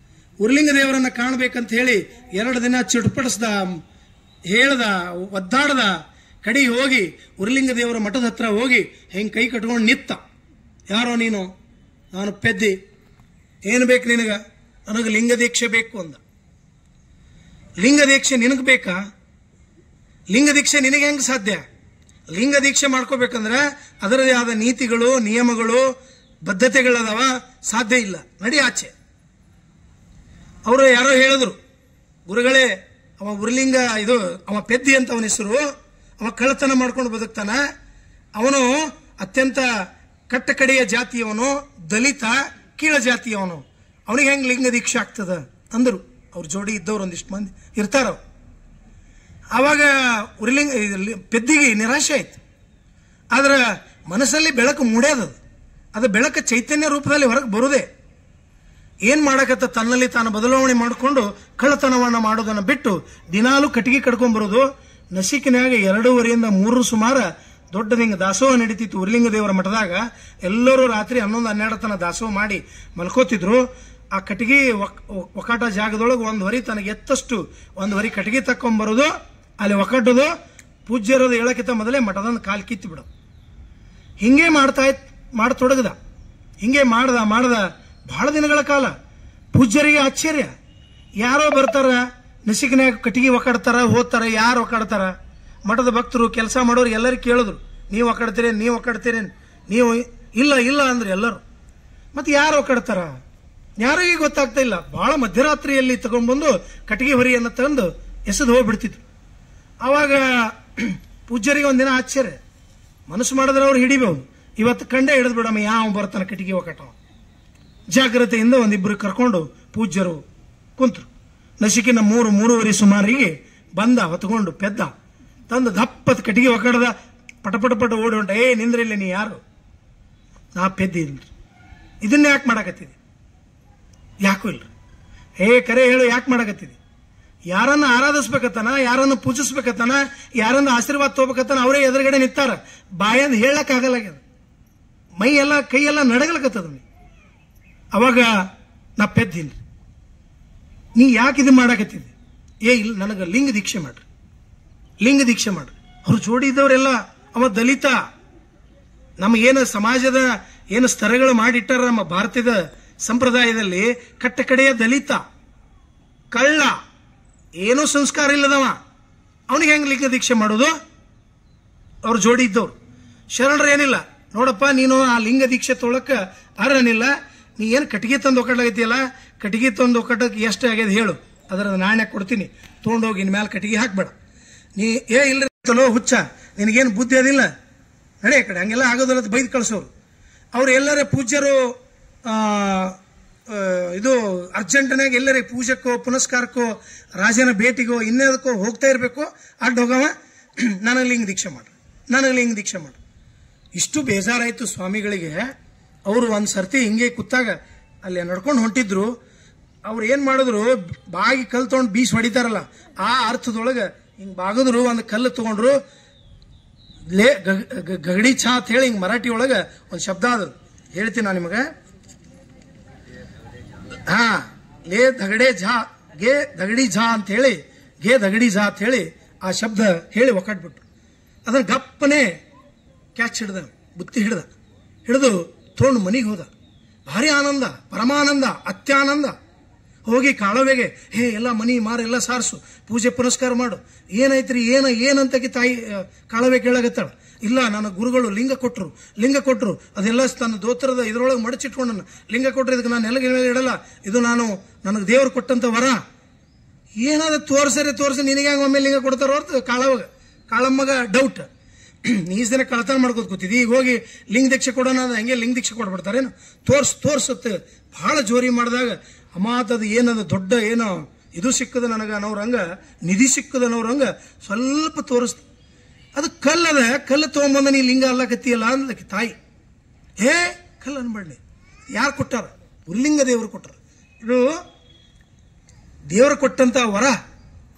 ಉರಿಲಿಂಗ ದೇವರನ್ನ ಕಾಣಬೇಕಂತ ಹೇಳಿ 2 ದಿನ ಚುಟುಪಡಿಸ್ದ, ಹೇಳ್ದ, ಒದ್ದಾಡ್ದ. ಕಡಿ ಹೋಗಿ ಉರಿಲಿಂಗ ದೇವರ ಮಠದ ಹತ್ರ ಹೋಗಿ ಹೆಂಗ್ ಕೈ ಕಟ್ಕೊಂಡು ನಿತ್ತ. ಯಾರೋ ನೀನು? ನಾನು ಪೆದ್ದಿ. ಏನು ಬೇಕು ನಿನಗ? ನನಗೆ ಲಿಂಗ ದೀಕ್ಷೆ ಬೇಕು ಅಂದ. ಲಿಂಗ ದೀಕ್ಷೆ ನಿನಗೆ ಬೇಕಾ? ಲಿಂಗ ದೀಕ್ಷೆ ನಿನಗೆ ಹೆಂಗೆ ಸಾಧ್ಯ? ಲಿಂಗ ದೀಕ್ಷೆ ಮಾಡ್ಕೋಬೇಕಂದ್ರೆ ಅದರದೇ ಆದ ನೀತಿಗಳು, ನಿಯಮಗಳು, ಬದ್ಧತೆಗಳದಾವ, ಸಾಧ್ಯ ಇಲ್ಲ, ನಡಿ ಆಚೆ. ಅವರು ಯಾರೋ ಹೇಳಿದ್ರು, ಗುರುಗಳೇ ಅವ ಉರಿಲಿಂಗ, ಅವ ಪೆದ್ದಿ ಅಂತ ಅವನ ಹೆಸರು, ಅವ ಕಳ್ಳತನ ಮಾಡ್ಕೊಂಡು ಬದುಕ್ತಾನ, ಅವನು ಅತ್ಯಂತ ಕಟ್ಟಕಡೆಯ ಜಾತಿಯವನು, ದಲಿತ, ಕೀಳ ಜಾತಿಯವನು, ಅವನಿಗೆ ಹೆಂಗ್ ಲಿಂಗ ದೀಕ್ಷೆ ಆಗ್ತದ ಅಂದರು. ಅವ್ರ ಜೋಡಿ ಇದ್ದವ್ರು ಒಂದಿಷ್ಟು ಮಂದಿ ಇರ್ತಾರ. ಆವಾಗ ಉರಿಲಿಂಗ ಪೆದ್ದಿಗೆ ನಿರಾಶೆ ಆಯ್ತು. ಆದ್ರೆ ಮನಸ್ಸಲ್ಲಿ ಬೆಳಕು ಮೂಡ್ಯದ. ಅದು ಬೆಳಕು ಚೈತನ್ಯ ರೂಪದಲ್ಲಿ ಹೊರಗೆ ಬರುದೇ. ಏನ್ ಮಾಡಕತ್ತ, ತನ್ನಲ್ಲಿ ತಾನು ಬದಲಾವಣೆ ಮಾಡಿಕೊಂಡು ಕಳ್ಳತನವನ್ನ ಮಾಡೋದನ್ನ ಬಿಟ್ಟು ದಿನಾಲೂ ಕಟ್ಟಿಗೆ ಕಡ್ಕೊಂಡ್ ಬರೋದು. ನಸಿಕಿನಾಗ 2:30 3 ಸುಮಾರು ದೊಡ್ಡದಿಂಗ ದಾಸೋಹ ನಡೀತಿತ್ತು ಉರಿಲಿಂಗ ದೇವರ ಮಠದಾಗ. ಎಲ್ಲರೂ ರಾತ್ರಿ 11-12 ತನ ದಾಸೋಹ ಮಾಡಿ ಮಲ್ಕೋತಿದ್ರು. ಆ ಕಟ್ಟಿಗೆ ಒಕಾಟ ಜಾಗದೊಳಗೆ 1 ಹೊರಿ ತನಗೆ ಎತ್ತಷ್ಟು 1 ಹೊರಿ ಕಟ್ಟಿಗೆ ತಕ್ಕೊಂಬರೋದು, ಅಲ್ಲಿ ಒಕಟ್ಟೋದು, ಪೂಜ್ಯರೋದು ಹೇಳಕ್ಕಿಂತ ಮೊದಲೇ ಮಠದೊಂದು ಕಾಲು ಕಿತ್ತು ಬಿಡೋದು. ಹಿಂಗೆ ಮಾಡತೊಡಗದ. ಹಿಂಗೆ ಮಾಡ್ದ ಬಹಳ ದಿನಗಳ ಕಾಲ. ಪೂಜ್ಯರಿಗೆ ಆಶ್ಚರ್ಯ, ಯಾರೋ ಬರ್ತಾರ ನಸಿಕಿನಾಗ ಕಟ್ಟಿಗೆ ಒಕಾಡ್ತಾರ, ಹೋಗ್ತಾರ. ಯಾರು ಒಕಾಡ್ತಾರ? ಮಠದ ಭಕ್ತರು, ಕೆಲಸ ಮಾಡೋರು ಎಲ್ಲರೂ ಕೇಳಿದ್ರು, ನೀವು ಒಕಾಡ್ತೀರೇನು, ನೀವು ಒಕಾಡ್ತೀರೇನು? ನೀವು ಇಲ್ಲ ಅಂದ್ರೆ ಎಲ್ಲರೂ. ಮತ್ತೆ ಯಾರು ಒಕಾಡ್ತಾರ? ಯಾರಿಗೆ ಗೊತ್ತಾಗ್ತಾ ಇಲ್ಲ. ಬಹಳ ಮಧ್ಯರಾತ್ರಿಯಲ್ಲಿ ತಗೊಂಡ್ಬಂದು ಕಟ್ಟಿಗೆ ಹೊರಿಯನ್ನು ತಂದು ಎಸೆದು ಹೋಗ್ಬಿಡ್ತಿದ್ರು. ಆವಾಗ ಪೂಜ್ಯರಿಗೆ ಒಂದಿನ ಆಶ್ಚರ್ಯ, ಮನಸ್ಸು ಮಾಡಿದ್ರೆ ಅವ್ರು ಹಿಡಿಬಹುದು. ಇವತ್ತು ಕಂಡೇ ಹಿಡಿದು ಬಿಡಮ್ಮ, ಯಾವ ಬರ್ತಾನೆ ಕಟ್ಟಿಗೆ ಒಕಾಟ. ಜಾಗ್ರತೆಯಿಂದ 1-2 ಕರ್ಕೊಂಡು ಪೂಜ್ಯರು ಕುಂತರು. ನಸಿಕಿನ 3-3:30 ಸುಮಾರಿಗೆ ಬಂದ, ಹೊತ್ಕೊಂಡು ಪೆದ್ದ ತಂದು ದಪ್ಪತ್ ಕಟ್ಟಿಗೆ ಒಕಾಡದ. ಪಟ ಓಡಿ ಹೊಂಟ. ನಿಂದ್ರಿಲ್ಲ, ನೀ ಯಾರು? ನಾ ಪೆದ್ದಿ ಇಲ್ರಿ. ಇದನ್ನ ಯಾಕೆ ಮಾಡಕತ್ತಿದಿ? ಯಾಕೂ ಇಲ್ರಿ. ಕರೆ ಹೇಳು, ಯಾಕೆ ಮಾಡಕತ್ತಿದಿ? ಯಾರನ್ನ ಆರಾಧಿಸ್ಬೇಕತ್ತಾನ, ಯಾರನ್ನ ಪೂಜಿಸ್ಬೇಕತ್ತಾನ, ಯಾರನ್ನ ಆಶೀರ್ವಾದ ತಗೋಬೇಕತ್ತಾನ ಅವರೇ ಎದುರುಗಡೆ ನಿಂತಾರ. ಬಾಯಂದ್ ಹೇಳಕ್ ಆಗಲಾಗ್ಯದ, ಮೈ ಎಲ್ಲ ಕೈ ಎಲ್ಲ ನಡಗಲಕತ್ತದ. ಅವಾಗ ನಾ ಪೆದ್ದೀನಿ, ನೀ ಯಾಕೆ ಇದು ಮಾಡಾಕತ್ತಿದ್ದೆ? ಇಲ್ಲ, ನನಗೆ ಲಿಂಗ ದೀಕ್ಷೆ ಮಾಡ್ರಿ, ಲಿಂಗ ದೀಕ್ಷೆ ಮಾಡ್ರಿ. ಅವ್ರು ಜೋಡಿ ಇದ್ದವರೆಲ್ಲ ಅವ ದಲಿತ. ನಮಗೇನು ಸಮಾಜದ ಏನು ಸ್ತರಗಳು ಮಾಡಿಟ್ಟಾರ ನಮ್ಮ ಭಾರತದ ಸಂಪ್ರದಾಯದಲ್ಲಿ, ಕಟ್ಟ ಕಡೆಯ ದಲಿತ, ಕಳ್ಳ, ಏನೂ ಸಂಸ್ಕಾರ ಇಲ್ಲದವ, ಅವನಿಗೆ ಹೆಂಗ್ ಲಿಂಗ ದೀಕ್ಷೆ ಮಾಡೋದು? ಅವ್ರು ಜೋಡಿ ಇದ್ದವ್ರು. ಶರಣರು ಏನಿಲ್ಲ, ನೋಡಪ್ಪ ನೀನು ಆ ಲಿಂಗ ದೀಕ್ಷೆ ತೊಳಕ ಅರನಿಲ್ಲ, ನೀ ಏನು ಕಟ್ಟಿಗೆ ತಂದು ಒಕ್ಕಟ್ಲಾಗೈತಿಯಲ್ಲ, ಕಟ್ಟಿಗೆ ತಂದು ಒಕ್ಕಟ್ಟಕ್ಕೆ ಎಷ್ಟು ಆಗ್ಯದ ಹೇಳು, ಅದರ ನಾಣ್ಯ ಕೊಡ್ತೀನಿ, ತೊಗೊಂಡೋಗಿ ಇನ್ ಮ್ಯಾಲ ಕಟ್ಟಿಗೆ ಹಾಕ್ಬೇಡ. ನೀ ಇಲ್ರಿ ಚಲೋ ಹುಚ್ಚ, ನಿನಗೇನು ಬುದ್ಧಿ ಅದಿಲ್ಲ, ನಡೆ ಕಡೆ, ಹಂಗೆಲ್ಲ ಆಗೋದಿಲ್ಲ ಅಂತ ಬೈದು ಕಳಿಸೋರು. ಅವ್ರು ಎಲ್ಲರ ಪೂಜ್ಯರು ಇದು ಅರ್ಜೆಂಟ್ನಾಗ ಎಲ್ಲರೇ ಪೂಜೆಕ್ಕೋ ಪುನಸ್ಕಾರಕ್ಕೋ ರಾಜನ ಭೇಟಿಗೋ ಇನ್ನದಕ್ಕೋ ಹೋಗ್ತಾ ಇರಬೇಕು. ಅಡ್ಡ ಹೋಗವ, ನನಗೆ ಲಿಂಗ ದೀಕ್ಷೆ ಮಾಡ್ರಿ, ನನಗೆ ಲಿಂಗ ದೀಕ್ಷೆ ಮಾಡ್ರಿ. ಇಷ್ಟು ಬೇಜಾರಾಯ್ತು ಸ್ವಾಮಿಗಳಿಗೆ. ಅವರು ಒಂದು ಸರ್ತಿ ಹಿಂಗೆ ಕೂತಾಗ ಅಲ್ಲಿ ನಡ್ಕೊಂಡು ಹೊಂಟಿದ್ರು. ಅವ್ರು ಏನ್ ಮಾಡಿದ್ರು, ಬಾಗಿ ಕಲ್ಲು ತಗೊಂಡು ಬೀಸ್ ಹೊಡಿತಾರಲ್ಲ ಆ ಅರ್ಥದೊಳಗೆ ಹಿಂಗ್ ಬಾಗಿದ್ರು, ಒಂದು ಕಲ್ಲು ತಗೊಂಡ್ರು. ಲೇ ಗಗಡಿ ಛಾ ಅಂತ ಹೇಳಿ ಹಿಂಗ್ ಮರಾಠಿ ಒಳಗ ಒಂದು ಶಬ್ದ ಅದು ಹೇಳ್ತೀನಿ ನಾನು ನಿಮಗೆ. ಹಾ, ಲೇ ದಗಡೆ ಝಾ, ಗೆ ದಗಡಿ ಝಾ ಅಂತ ಹೇಳಿ, ಗೆ ದಗಡಿ ಝಾ ಅಂತ ಹೇಳಿ ಆ ಶಬ್ದ ಹೇಳಿ ಒಕ್ಕಟ್ಬಿಟ್ರು. ಅದನ್ನ ಗಪ್ಪನೆ ಕ್ಯಾಚ್ ಹಿಡ್ದ, ಬುತ್ತಿ ಹಿಡಿದು ತೊಗೊಂಡು ಮನೆಗೆ ಹೋದ. ಭಾರಿ ಆನಂದ, ಪರಮಾನಂದ, ಅತ್ಯಾನಂದ. ಹೋಗಿ ಕಾಳವೆಗೆ, ಹೇ ಎಲ್ಲ ಮನಿ ಮಾರ ಎಲ್ಲ ಸಾರಿಸು, ಪೂಜೆ ಪುನಸ್ಕಾರ ಮಾಡು. ಏನೈತ್ರಿ, ಏನಂತಾಗಿ ತಾಯಿ ಕಾಳವೆ ಕೇಳಾಗತ್ತಾಳ. ಇಲ್ಲ, ನನ್ನ ಗುರುಗಳು ಲಿಂಗ ಕೊಟ್ರು, ಅದೆಲ್ಲ ತನ್ನ ದೋತ್ರದ ಇದ್ರೊಳಗೆ ಮಡಚಿಟ್ಕೊಂಡು ಲಿಂಗ ಕೊಟ್ರು, ಇದಕ್ಕೆ ನಾನು ನೆಲಗೆ ಇಡಲ್ಲ, ಇದು ನನಗೆ ದೇವ್ರು ಕೊಟ್ಟಂತ ವರ. ಏನಾದ ತೋರ್ಸ ನಿನಗೆ ಒಮ್ಮೆ ಲಿಂಗ ಕೊಡ್ತಾರೋ ಅಂತ ಕಾಳಮ್ಮಗ ಡೌಟ್. ನೀಸ್ ದಿನ ಕಳತನ ಮಾಡ್ಕೋತ ಕೂತಿದ್ದಿ, ಈಗ ಹೋಗಿ ಲಿಂಗ ದೀಕ್ಷೆ ಕೊಡೋಣ, ಹಂಗೆ ಲಿಂಗ ದೀಕ್ಷೆ ಕೊಡ್ಬಿಡ್ತಾರೇನು? ತೋರ್ಸತ್ತೆ ಬಹಳ ಜೋರಿ ಮಾಡಿದಾಗ ಅಮಾತದ ಏನದ ದೊಡ್ಡ ಏನೋ ಇದು ಸಿಕ್ಕದ ನನಗ ಅನ್ನೋರಂಗ, ನಿಧಿ ಸಿಕ್ಕದ ಅನ್ನೋರಂಗ ಸ್ವಲ್ಪ ತೋರಿಸ್ತ. ಅದು ಕಲ್ಲದ, ಕಲ್ಲು ತಗೊಂಬಂದ ನೀ ಲಿಂಗ ಅಲ್ಲಕತ್ತಿಯಲ್ಲ ಅಂದಕ್ಕೆ ತಾಯಿ. ಕಲ್ಲು ಅನ್ಬೇಡಿ, ಯಾರು ಕೊಟ್ಟಾರ? ಉರ್ಲಿಂಗ ದೇವರು ಕೊಟ್ಟಾರ. ಇದು ದೇವರು ಕೊಟ್ಟಂತ ವರ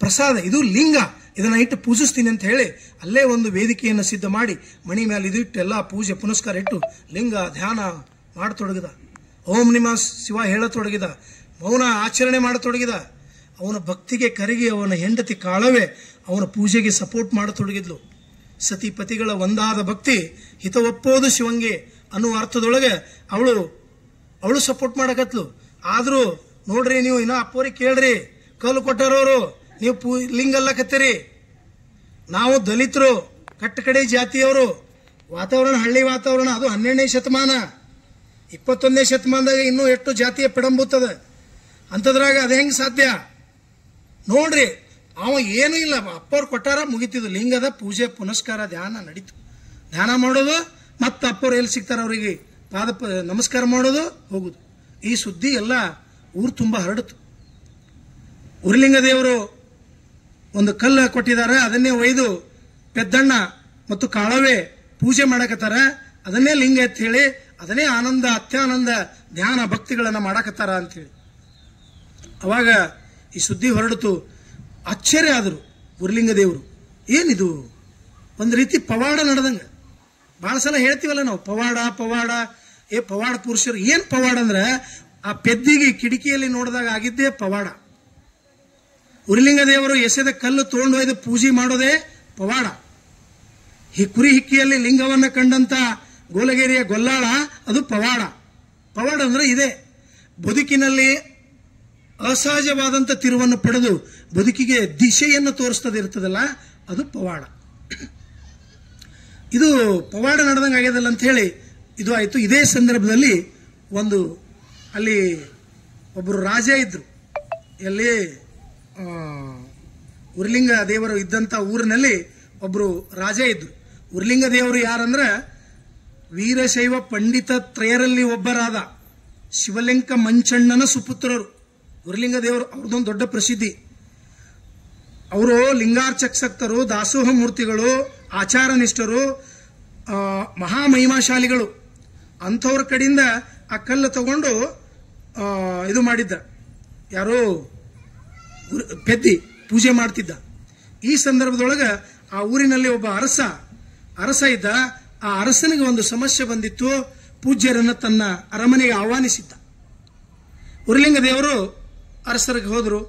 ಪ್ರಸಾದ, ಇದು ಲಿಂಗ, ಇದನ್ನ ಇಟ್ಟು ಪೂಜಿಸ್ತೀನಿ ಅಂತ ಹೇಳಿ ಅಲ್ಲೇ ಒಂದು ವೇದಿಕೆಯನ್ನು ಸಿದ್ಧ ಮಾಡಿ ಮಣಿ ಮೇಲೆ ಇದು ಇಟ್ಟು ಎಲ್ಲ ಪೂಜೆ ಪುನಸ್ಕಾರ ಇಟ್ಟು ಲಿಂಗ ಧ್ಯಾನ ಮಾಡತೊಡಗಿದ. ಓಂ ನಿಮ ಶಿವ ಹೇಳತೊಡಗಿದ, ಮೌನ ಆಚರಣೆ ಮಾಡತೊಡಗಿದ. ಅವನ ಭಕ್ತಿಗೆ ಕರಗಿ ಅವನ ಹೆಂಡತಿ ಕಾಳವೆ ಅವನ ಪೂಜೆಗೆ ಸಪೋರ್ಟ್ ಮಾಡತೊಡಗಿದ್ಲು. ಸತಿಪತಿಗಳ ಒಂದಾದ ಭಕ್ತಿ ಹಿತ ಒಪ್ಪೋದು ಶಿವಂಗೆ ಅನ್ನುವ ಅರ್ಥದೊಳಗೆ ಅವಳು ಸಪೋರ್ಟ್ ಮಾಡಕತ್ಲು. ಆದ್ರೂ ನೋಡ್ರಿ, ನೀವು ಇನ್ನ ಅಪ್ಪೋರಿ ಕೇಳ್ರಿ, ಕಲ್ಲು ಕೊಟ್ಟಾರವರು, ನೀವು ಲಿಂಗ ಅಲ್ಲಕತ್ತೀರಿ. ನಾವು ದಲಿತರು, ಕಟ್ಟ ಕಡೆ ಜಾತಿಯವರು, ವಾತಾವರಣ ಹಳ್ಳಿ ವಾತಾವರಣ, ಅದು 12ನೇ ಶತಮಾನ. 21ನೇ ಶತಮಾನದಾಗ ಇನ್ನೂ ಎಷ್ಟು ಜಾತಿಯ ಪಿಡಂಬುತ್ತದ. ಅಂತದ್ರಾಗ ಅದ ಹೆಂಗ್ ಸಾಧ್ಯ ನೋಡ್ರಿ. ಅವ ಏನೂ ಇಲ್ಲ, ಅಪ್ಪವ್ರು ಕೊಟ್ಟಾರ, ಮುಗಿತಿದ್ದು ಲಿಂಗದ ಪೂಜೆ ಪುನಸ್ಕಾರ ಧ್ಯಾನ ನಡೀತು. ಧ್ಯಾನ ಮಾಡೋದು, ಮತ್ತೆ ಅಪ್ಪವ್ರು ಎಲ್ಲಿ ಸಿಗ್ತಾರ ಅವರಿಗೆ ನಮಸ್ಕಾರ ಮಾಡೋದು, ಹೋಗುದು. ಈ ಸುದ್ದಿ ಎಲ್ಲ ಊರು ತುಂಬ ಹರಡಿತು. ಉರ್ಲಿಂಗ ದೇವರು ಒಂದು ಕಲ್ಲು ಕೊಟ್ಟಿದ್ದಾರೆ, ಅದನ್ನೇ ಒಯ್ದು ಪೆದ್ದಣ್ಣ ಮತ್ತು ಕಾಳವೆ ಪೂಜೆ ಮಾಡಕತ್ತಾರ. ಅದನ್ನೇ ಲಿಂಗ ಅಂತ ಹೇಳಿ, ಅದನ್ನೇ ಆನಂದ, ಅತ್ಯಾನಂದ, ಧ್ಯಾನ ಭಕ್ತಿಗಳನ್ನ ಮಾಡಕತ್ತಾರ ಅಂತೇಳಿ ಅವಾಗ ಈ ಸುದ್ದಿ ಹೊರಡಿತು. ಆಶ್ಚರ್ಯ ಆದರು ಉರ್ಲಿಂಗ ದೇವರು. ಏನಿದು, ಒಂದು ರೀತಿ ಪವಾಡ ನಡೆದಂಗ. ಬಹಳ ಸಲ ಹೇಳ್ತೀವಲ್ಲ ನಾವು, ಪವಾಡ ಪುರುಷರು. ಏನ್ ಪವಾಡ ಅಂದ್ರೆ, ಆ ಪೆದ್ದಿಗೆ ಕಿಟಕಿಯಲ್ಲಿ ನೋಡಿದಾಗ ಆಗಿದ್ದೇ ಪವಾಡ. ಉರ್ಲಿಂಗ ದೇವರು ಎಸೆದ ಕಲ್ಲು ತಗೊಂಡು ಒಯ್ದು ಪೂಜೆ ಮಾಡೋದೇ ಪವಾಡ. ಈ ಕುರಿ ಹಿಕ್ಕಿಯಲ್ಲಿ ಲಿಂಗವನ್ನ ಕಂಡಂತ ಗೋಲಗೇರಿಯ ಗೊಲ್ಲಾಳ, ಅದು ಪವಾಡ. ಪವಾಡ ಅಂದ್ರೆ ಇದೆ, ಬದುಕಿನಲ್ಲಿ ಅಸಹಜವಾದಂತ ತಿರುವನ್ನು ಪಡೆದು ಬದುಕಿಗೆ ದಿಶೆಯನ್ನು ತೋರಿಸ್ತದೆ ಇರ್ತದಲ್ಲ, ಅದು ಪವಾಡ. ಇದು ಪವಾಡ ನಡೆದಂಗೆ ಆಗ್ಯದಲ್ಲ ಅಂತ ಹೇಳಿ ಇದು ಆಯ್ತು. ಇದೇ ಸಂದರ್ಭದಲ್ಲಿ ಅಲ್ಲಿ ಒಬ್ಬರು ರಾಜ ಇದ್ರು. ಎಲ್ಲಿ ಉರ್ಲಿಂಗ ದೇವರು ಇದ್ದಂತ ಊರಿನಲ್ಲಿ ಒಬ್ರು ರಾಜ ಇದ್ರು. ಉರ್ಲಿಂಗ ದೇವರು ಯಾರಂದ್ರ ವೀರಶೈವ ಪಂಡಿತ ತ್ರಯರಲ್ಲಿ ಒಬ್ಬರಾದ ಶಿವಲಿಂಗ ಮಂಚಣ್ಣನ ಸುಪುತ್ರರು. ಉರ್ಲಿಂಗ ದೇವರು ಅವ್ರದ್ದೊಂದು ದೊಡ್ಡ ಪ್ರಸಿದ್ಧಿ. ಅವರು ಲಿಂಗಾರ್ಚಕ್ಸಕ್ತರು, ದಾಸೋಹ ಮೂರ್ತಿಗಳು, ಆಚಾರನಿಷ್ಠರು, ಮಹಾಮಹಿಮಾಶಾಲಿಗಳು. ಅಂಥವ್ರ ಕಡೆಯಿಂದ ಆ ಕಲ್ಲು ತಗೊಂಡು ಇದು ಮಾಡಿದ್ದ ಯಾರೋ ಪೆದ್ದಿ ಪೂಜೆ ಮಾಡ್ತಿದ್ದ. ಈ ಸಂದರ್ಭದೊಳಗ ಆ ಊರಿನಲ್ಲಿ ಒಬ್ಬ ಅರಸ ಇದ್ದ. ಆ ಅರಸನಿಗೆ ಒಂದು ಸಮಸ್ಯೆ ಬಂದಿತ್ತು. ಪೂಜ್ಯರನ್ನ ತನ್ನ ಅರಮನೆಗೆ ಆಹ್ವಾನಿಸಿದ್ದ. ಉರಿಲಿಂಗ ದೇವರು ಅರಸರಿಗೆ ಹೋದರು.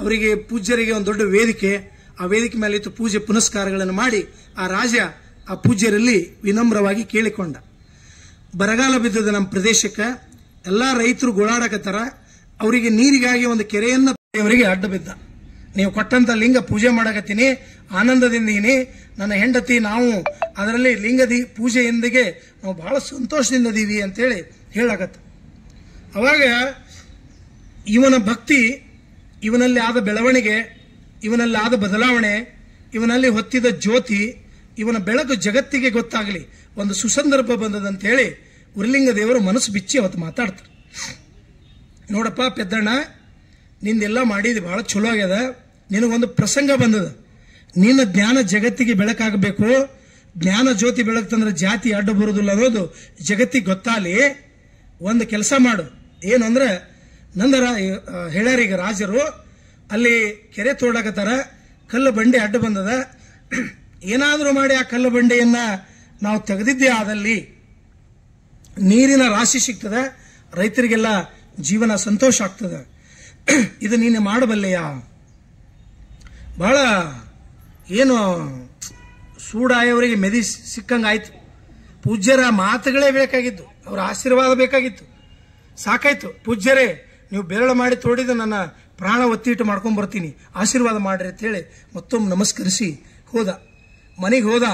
ಅವರಿಗೆ ಪೂಜ್ಯರಿಗೆ ಒಂದು ದೊಡ್ಡ ವೇದಿಕೆ, ಆ ವೇದಿಕೆ ಮೇಲೆ ಇತ್ತು ಪೂಜೆ ಪುನಸ್ಕಾರಗಳನ್ನು ಮಾಡಿ ಆ ರಾಜ ಆ ಪೂಜ್ಯರಲ್ಲಿ ವಿನಮ್ರವಾಗಿ ಕೇಳಿಕೊಂಡ. ಬರಗಾಲ ಬಿದ್ದದ ನಮ್ಮ ಪ್ರದೇಶಕ್ಕೆ, ಎಲ್ಲಾ ರೈತರು ಗೋಳಾಡಕತ್ತಾರ, ಅವರಿಗೆ ನೀರಿಗಾಗಿ ಒಂದು ಕೆರೆಯನ್ನ ಅವರಿಗೆ ಅಡ್ಡ ಬಿದ್ದ. ನೀವು ಕೊಟ್ಟಂತ ಲಿಂಗ ಪೂಜೆ ಮಾಡಕತ್ತೀನಿ, ಆನಂದದಿಂದೀನಿ, ನನ್ನ ಹೆಂಡತಿ ನಾವು ಅದರಲ್ಲಿ ಲಿಂಗದಿ ಪೂಜೆಯೊಂದಿಗೆ ನಾವು ಬಹಳ ಸಂತೋಷದಿಂದ ಇದೀವಿ ಅಂತೇಳಿ ಹೇಳಕತ್ತ. ಅವಾಗ ಇವನ ಭಕ್ತಿ, ಇವನಲ್ಲಿ ಆದ ಬೆಳವಣಿಗೆ, ಇವನಲ್ಲಿ ಆದ ಬದಲಾವಣೆ, ಇವನಲ್ಲಿ ಹೊತ್ತಿದ ಜ್ಯೋತಿ, ಇವನ ಬೆಳಕು ಜಗತ್ತಿಗೆ ಗೊತ್ತಾಗಲಿ, ಒಂದು ಸುಸಂದರ್ಭ ಬಂದದಂತ ಹೇಳಿ ಉರಿಲಿಂಗ ದೇವರು ಮನಸ್ಸು ಬಿಚ್ಚಿ ಅವತ್ತು ಮಾತಾಡ್ತಾರೆ. ನೋಡಪ್ಪ ಪೆದ್ದಣ್ಣ, ನಿಂದೆಲ್ಲ ಮಾಡಿದಿ ಬಹಳ ಚಲೋ ಆಗ್ಯದ, ನಿನಗೊಂದು ಪ್ರಸಂಗ ಬಂದದ. ನಿನ್ನ ಜ್ಞಾನ ಜಗತ್ತಿಗೆ ಬೆಳಕಾಗಬೇಕು. ಜ್ಞಾನ ಜ್ಯೋತಿ ಬೆಳಗ್ತಂದ್ರೆ ಜಾತಿ ಅಡ್ಡ ಬರುದಿಲ್ಲ ಅನ್ನೋದು ಜಗತ್ತಿಗೆ ಗೊತ್ತಾಲಿ. ಒಂದು ಕೆಲಸ ಮಾಡು, ಏನು ಅಂದ್ರೆ ನಂದರ ಹೇಳ್ಯಾರೀಗ ರಾಜರು ಅಲ್ಲಿ ಕೆರೆ ತೋಡಕತ್ತಾರ, ಕಲ್ಲು ಬಂಡೆ ಅಡ್ಡ ಬಂದದ. ಏನಾದರೂ ಮಾಡಿ ಆ ಕಲ್ಲು ಬಂಡೆಯನ್ನ ನಾವು ತೆಗೆದಿದ್ದೇ ಆದಲ್ಲಿ ನೀರಿನ ರಾಶಿ ಸಿಗ್ತದೆ, ರೈತರಿಗೆಲ್ಲ ಜೀವನ ಸಂತೋಷ ಆಗ್ತದೆ. ಇದು ನೀನು ಮಾಡಬಲ್ಲೆಯ? ಬಹಳ ಏನು ಸೂಡಾಯವರಿಗೆ ಮೆದಿ ಸಿಕ್ಕಂಗಾಯ್ತು. ಪೂಜ್ಯರ ಮಾತುಗಳೇ ಬೇಕಾಗಿತ್ತು, ಅವರ ಆಶೀರ್ವಾದ ಬೇಕಾಗಿತ್ತು. ಸಾಕಾಯ್ತು, ಪೂಜ್ಯರೇ ನೀವು ಬೆರಳು ಮಾಡಿ ತೋಡಿದ ನನ್ನ ಪ್ರಾಣ ಒತ್ತಿಟ್ಟು ಮಾಡ್ಕೊಂಡ್ ಬರ್ತೀನಿ, ಆಶೀರ್ವಾದ ಮಾಡ್ರಿ ಅಂತ ಹೇಳಿ ಮತ್ತೊಮ್ಮೆ ನಮಸ್ಕರಿಸಿ ಹೋದ. ಮನೆಗೆ ಹೋದ.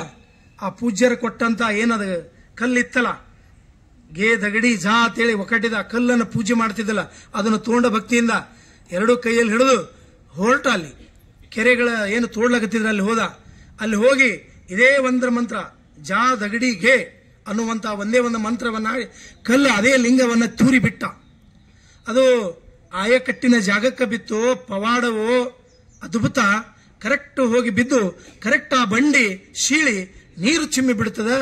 ಆ ಪೂಜ್ಯರ ಕೊಟ್ಟಂತ ಏನದ ಕಲ್ಲಿತ್ತಲ್ಲ, ಗೇ ದಗಡಿ ಜಾ ಅಂತೇಳಿ ಒಕ್ಕಟ್ಟಿದ ಕಲ್ಲನ್ನು ಪೂಜೆ ಮಾಡ್ತಿದ್ದಲ್ಲ, ಅದನ್ನು ತೋಂಡ ಭಕ್ತಿಯಿಂದ ಎರಡೂ ಕೈಯಲ್ಲಿ ಹಿಡಿದು ಹೊರಟ ಅಲ್ಲಿ ಕೆರೆಗಳ ಏನು ತೋಡ್ಲಾಗತ್ತಿದ್ರ ಅಲ್ಲಿ ಹೋದ. ಅಲ್ಲಿ ಹೋಗಿ ಇದೇ ಒಂದರ ಮಂತ್ರ, ಜಾ ದಗಡಿ ಗೆ ಅನ್ನುವಂತ ಒಂದೇ ಒಂದು ಮಂತ್ರವನ್ನ ಕಲ್ಲು ಅದೇ ಲಿಂಗವನ್ನ ತೂರಿ ಬಿಟ್ಟ. ಅದು ಆಯಕಟ್ಟಿನ ಜಾಗಕ್ಕೆ ಬಿತ್ತು, ಪವಾಡವೋ ಅದ್ಭುತ. ಕರೆಕ್ಟ್ ಹೋಗಿ ಬಿದ್ದು ಕರೆಕ್ಟ್ ಆ ಬಂಡಿ ಶೀಳಿ ನೀರು ಚಿಮ್ಮಿ ಬಿಡ್ತದ.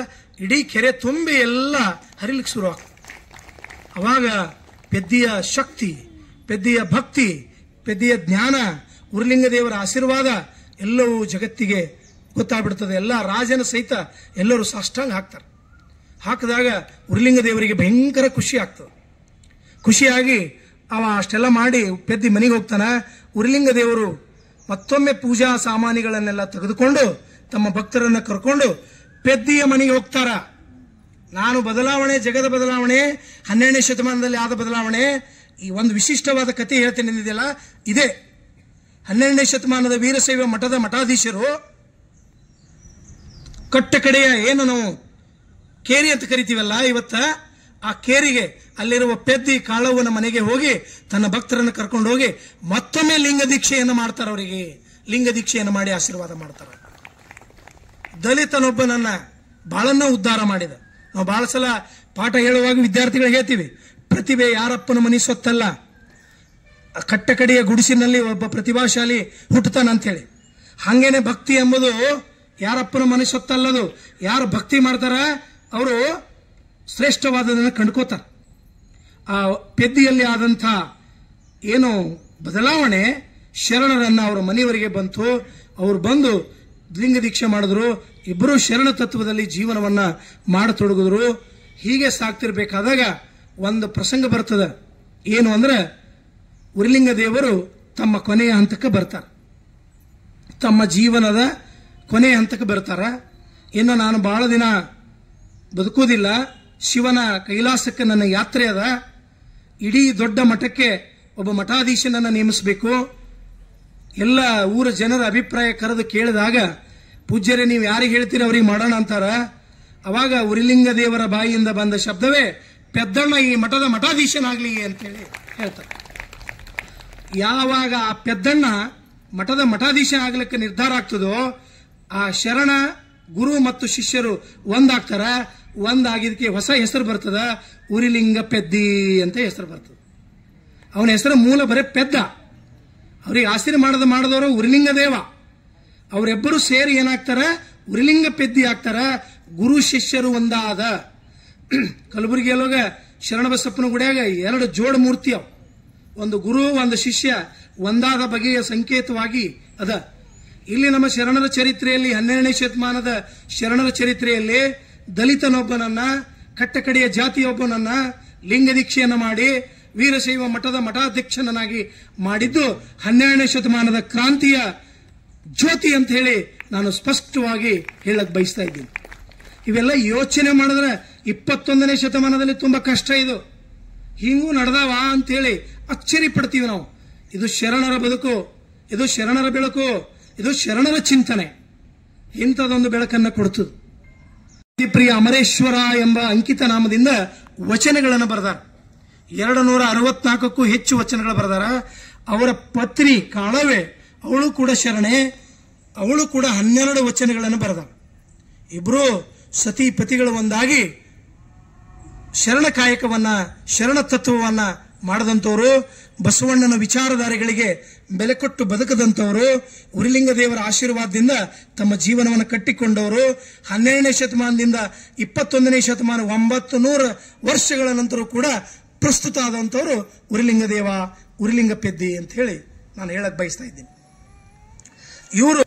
ಇಡೀ ಕೆರೆ ತುಂಬಿ ಎಲ್ಲ ಹರಿಲಿಕ್ಕೆ ಶುರು ಆಗ್ತದೆ. ಅವಾಗ ಪೆದ್ದಿಯ ಶಕ್ತಿ, ಪೆದ್ದಿಯ ಭಕ್ತಿ, ಪೆದ್ದಿಯ ಜ್ಞಾನ, ಉರಿಲಿಂಗ ದೇವರ ಆಶೀರ್ವಾದ ಎಲ್ಲವೂ ಜಗತ್ತಿಗೆ ಗೊತ್ತಾಗ್ಬಿಡ್ತದೆ. ಎಲ್ಲ ರಾಜನ ಸಹಿತ ಎಲ್ಲರೂ ಸಾಷ್ಟಾಂಗ ಹಾಕ್ತಾರೆ. ಹಾಕಿದಾಗ ಉರಿಲಿಂಗ ದೇವರಿಗೆ ಭಯಂಕರ ಖುಷಿ ಆಗ್ತದೆ. ಖುಷಿಯಾಗಿ ಅವ ಅಷ್ಟೆಲ್ಲ ಮಾಡಿ ಪೆದ್ದಿ ಮನೆಗೆ ಹೋಗ್ತಾನೆ. ಉರಿಲಿಂಗ ದೇವರು ಮತ್ತೊಮ್ಮೆ ಪೂಜಾ ಸಾಮಾನುಗಳನ್ನೆಲ್ಲ ತೆಗೆದುಕೊಂಡು ತಮ್ಮ ಭಕ್ತರನ್ನ ಕರ್ಕೊಂಡು ಪೆದ್ದಿಯ ಮನೆಗೆ ಹೋಗ್ತಾರ. ನಾನು ಬದಲಾವಣೆ, ಜಗದ ಬದಲಾವಣೆ, 12ನೇ ಶತಮಾನದಲ್ಲಿ ಆದ ಬದಲಾವಣೆ, ಈ ಒಂದು ವಿಶಿಷ್ಟವಾದ ಕಥೆ ಹೇಳ್ತೇನೆ ಅಂದಿದೆಯಲ್ಲ, ಇದೇ 12ನೇ ಶತಮಾನದ ವೀರಶೈವ ಮಠದ ಮಠಾಧೀಶರು ಕಟ್ಟ ಕಡೆಯ ಏನು ನಾವು ಕೇರಿ ಅಂತ ಕರಿತೀವಲ್ಲ ಇವತ್ತ, ಆ ಕೇರಿಗೆ ಅಲ್ಲಿರುವ ಪೆದ್ದಿ ಕಾಳವ್ವನ ಮನೆಗೆ ಹೋಗಿ ತನ್ನ ಭಕ್ತರನ್ನು ಕರ್ಕೊಂಡು ಹೋಗಿ ಮತ್ತೊಮ್ಮೆ ಲಿಂಗ ದೀಕ್ಷೆಯನ್ನು ಮಾಡ್ತಾರೆ. ಅವರಿಗೆ ಲಿಂಗ ದೀಕ್ಷೆಯನ್ನು ಮಾಡಿ ಆಶೀರ್ವಾದ ಮಾಡ್ತಾರೆ. ದಲಿತನೊಬ್ಬನನ್ನ ಬಾಳನ್ನ ಉದ್ಧಾರ ಮಾಡಿದ. ನಾವು ಬಹಳ ಸಲ ಪಾಠ ಹೇಳುವಾಗ ವಿದ್ಯಾರ್ಥಿಗಳಿಗೆ ಹೇಳ್ತೀವಿ, ಪ್ರತಿಭೆ ಯಾರಪ್ಪನ ಮನಿ ಸೊತ್ತಲ್ಲ, ಕಟ್ಟಕಡೆಯ ಗುಡಿಸಿನಲ್ಲಿ ಒಬ್ಬ ಪ್ರತಿಭಾಶಾಲಿ ಹುಟ್ಟುತ್ತಾನ ಅಂತ ಹೇಳಿ. ಹಂಗೇನೆ ಭಕ್ತಿ ಎಂಬುದು ಯಾರಪ್ಪನ ಮನೆ ಸೊತ್ತಲ್ಲದು. ಯಾರು ಭಕ್ತಿ ಮಾಡ್ತಾರ ಅವರು ಶ್ರೇಷ್ಠವಾದದನ್ನು ಕಂಡುಕೋತಾರೆ. ಆ ಪೆದ್ದಿಯಲ್ಲಿ ಆದಂಥ ಏನು ಬದಲಾವಣೆ ಶರಣರನ್ನ ಅವರ ಮನೆಯವರೆಗೆ ಬಂತು. ಅವರು ಬಂದು ಲಿಂಗ ದೀಕ್ಷೆ ಮಾಡಿದ್ರು. ಇಬ್ಬರು ಶರಣ ತತ್ವದಲ್ಲಿ ಜೀವನವನ್ನ ಮಾಡತೊಡಗಿದ್ರು. ಹೀಗೆ ಸಾಕ್ತಿರ್ಬೇಕಾದಾಗ ಒಂದು ಪ್ರಸಂಗ ಬರ್ತದೆ. ಏನು ಅಂದ್ರೆ ಉರಿಲಿಂಗ ದೇವರು ತಮ್ಮ ಕೊನೆಯ ಹಂತಕ್ಕೆ ಬರ್ತಾರೆ. ತಮ್ಮ ಜೀವನದ ಕೊನೆಯ ಹಂತಕ್ಕೆ ಬರ್ತಾರ. ಇನ್ನು ನಾನು ಬಹಳ ದಿನ ಬದುಕುವುದಿಲ್ಲ, ಶಿವನ ಕೈಲಾಸಕ್ಕೆ ನನ್ನ ಯಾತ್ರೆ ಅದ, ಇಡೀ ದೊಡ್ಡ ಮಠಕ್ಕೆ ಒಬ್ಬ ಮಠಾಧೀಶನನ್ನು ನೇಮಿಸಬೇಕು, ಎಲ್ಲ ಊರ ಜನರ ಅಭಿಪ್ರಾಯ ಕರೆದು ಕೇಳಿದಾಗ ಪೂಜ್ಯರೇ ನೀವು ಯಾರಿಗೆ ಹೇಳ್ತೀರಿ ಅವ್ರಿಗೆ ಮಾಡೋಣ ಅಂತಾರ. ಅವಾಗ ಉರಿಲಿಂಗ ದೇವರ ಬಾಯಿಯಿಂದ ಬಂದ ಶಬ್ದವೇ ಪೆದ್ದಣ್ಣ ಈ ಮಠದ ಮಠಾಧೀಶನಾಗ್ಲಿ ಅಂತೇಳಿ ಹೇಳ್ತಾರೆ. ಯಾವಾಗ ಆ ಪೆದ್ದಣ್ಣ ಮಠದ ಮಠಾಧೀಶ ಆಗ್ಲಿಕ್ಕೆ ನಿರ್ಧಾರ ಆಗ್ತದೋ ಆ ಶರಣ ಗುರು ಮತ್ತು ಶಿಷ್ಯರು ಒಂದಾಗ್ತಾರ. ಒಂದಾಗಿದ್ದಕ್ಕೆ ಹೊಸ ಹೆಸರು ಬರ್ತದ, ಉರಿಲಿಂಗ ಪೆದ್ದಿ ಅಂತ ಹೆಸರು ಬರ್ತದೆ. ಅವನ ಹೆಸರು ಮೂಲ ಬರೇ ಪೆದ್ದ. ಅವ್ರಿಗೆ ಆಶೀರ್ವಾದ ಮಾಡಿದವರು ಉರಿಲಿಂಗ ದೇವ. ಅವರೆಬ್ಬರು ಸೇರಿ ಏನಾಗ್ತಾರ, ಉರಿಲಿಂಗ ಪೆದ್ದಿ ಆಗ್ತಾರ. ಗುರು ಶಿಷ್ಯರು ಒಂದಾದ. ಕಲಬುರಗಿಯಲ್ಲೋಗ ಶರಣಬಸಪ್ಪನ ಗುಡಿಯಾಗ 2 ಜೋಡ ಮೂರ್ತಿ ಅವ, ಒಂದು ಗುರು ಒಂದು ಶಿಷ್ಯ. ಒಂದಾದ ಬಗೆಯ ಸಂಕೇತವಾಗಿ ಅದ. ಇಲ್ಲಿ ನಮ್ಮ ಶರಣರ ಚರಿತ್ರೆಯಲ್ಲಿ 12ನೇ ಶತಮಾನದ ಶರಣರ ಚರಿತ್ರೆಯಲ್ಲಿ ದಲಿತನೊಬ್ಬನನ್ನ, ಕಟ್ಟಕಡೆಯ ಜಾತಿಯೊಬ್ಬನನ್ನ ಲಿಂಗ ದೀಕ್ಷೆಯನ್ನು ಮಾಡಿ ವೀರಶೈವ ಮಠದ ಮಠಾಧ್ಯಕ್ಷನನ್ನಾಗಿ ಮಾಡಿದ್ದು 12ನೇ ಶತಮಾನದ ಕ್ರಾಂತಿಯ ಜ್ಯೋತಿ ಅಂತ ಹೇಳಿ ನಾನು ಸ್ಪಷ್ಟವಾಗಿ ಹೇಳಕ್ ಬಯಸ್ತಾ ಇದ್ದೀನಿ. ಇವೆಲ್ಲ ಯೋಚನೆ ಮಾಡಿದ್ರೆ 21ನೇ ಶತಮಾನದಲ್ಲಿ ತುಂಬಾ ಕಷ್ಟ. ಇದು ಹಿಂಗೂ ನಡೆದವ ಅಂತೇಳಿ ಅಚ್ಚರಿ ಪಡ್ತೀವಿ ನಾವು. ಇದು ಶರಣರ ಬದುಕು, ಇದು ಶರಣರ ಬೆಳಕು, ಇದು ಶರಣರ ಚಿಂತನೆ. ಇಂಥದೊಂದು ಬೆಳಕನ್ನು ಕೊಡ್ತದೆ. ಪ್ರಿಯ ಅಮರೇಶ್ವರ ಎಂಬ ಅಂಕಿತ ನಾಮದಿಂದ ವಚನಗಳನ್ನು ಬರೆದಾರ. 264ಕ್ಕೂ ಹೆಚ್ಚು ವಚನಗಳು ಬರೆದಾರ. ಅವರ ಪತ್ನಿ ಕಾಳವೆ, ಅವಳು ಕೂಡ ಶರಣೆ, ಅವಳು ಕೂಡ 12 ವಚನಗಳನ್ನು ಬರೆದಾರ. ಇಬ್ರು ಸತಿ ಪತಿಗಳು ಒಂದಾಗಿ ಶರಣ ಕಾಯಕವನ್ನ, ಶರಣ ತತ್ವವನ್ನ ಮಾಡದಂತವರು, ಬಸವಣ್ಣನ ವಿಚಾರಧಾರೆಗಳಿಗೆ ಬೆಲೆ ಕೊಟ್ಟು ಬದುಕದಂತವರು, ಉರಿಲಿಂಗ ದೇವರ ಆಶೀರ್ವಾದದಿಂದ ತಮ್ಮ ಜೀವನವನ್ನು ಕಟ್ಟಿಕೊಂಡವರು, 12ನೇ ಶತಮಾನದಿಂದ 21ನೇ ಶತಮಾನ 900 ವರ್ಷಗಳ ನಂತರ ಕೂಡ ಪ್ರಸ್ತುತ ಆದಂತವರು ಉರಿಲಿಂಗ ದೇವ, ಉರಿಲಿಂಗ ಪೆದ್ದಿ ಅಂತ ಹೇಳಿ ನಾನು ಹೇಳಕ್ ಬಯಸ್ತಾ ಇದ್ದೀನಿ. ಇವರು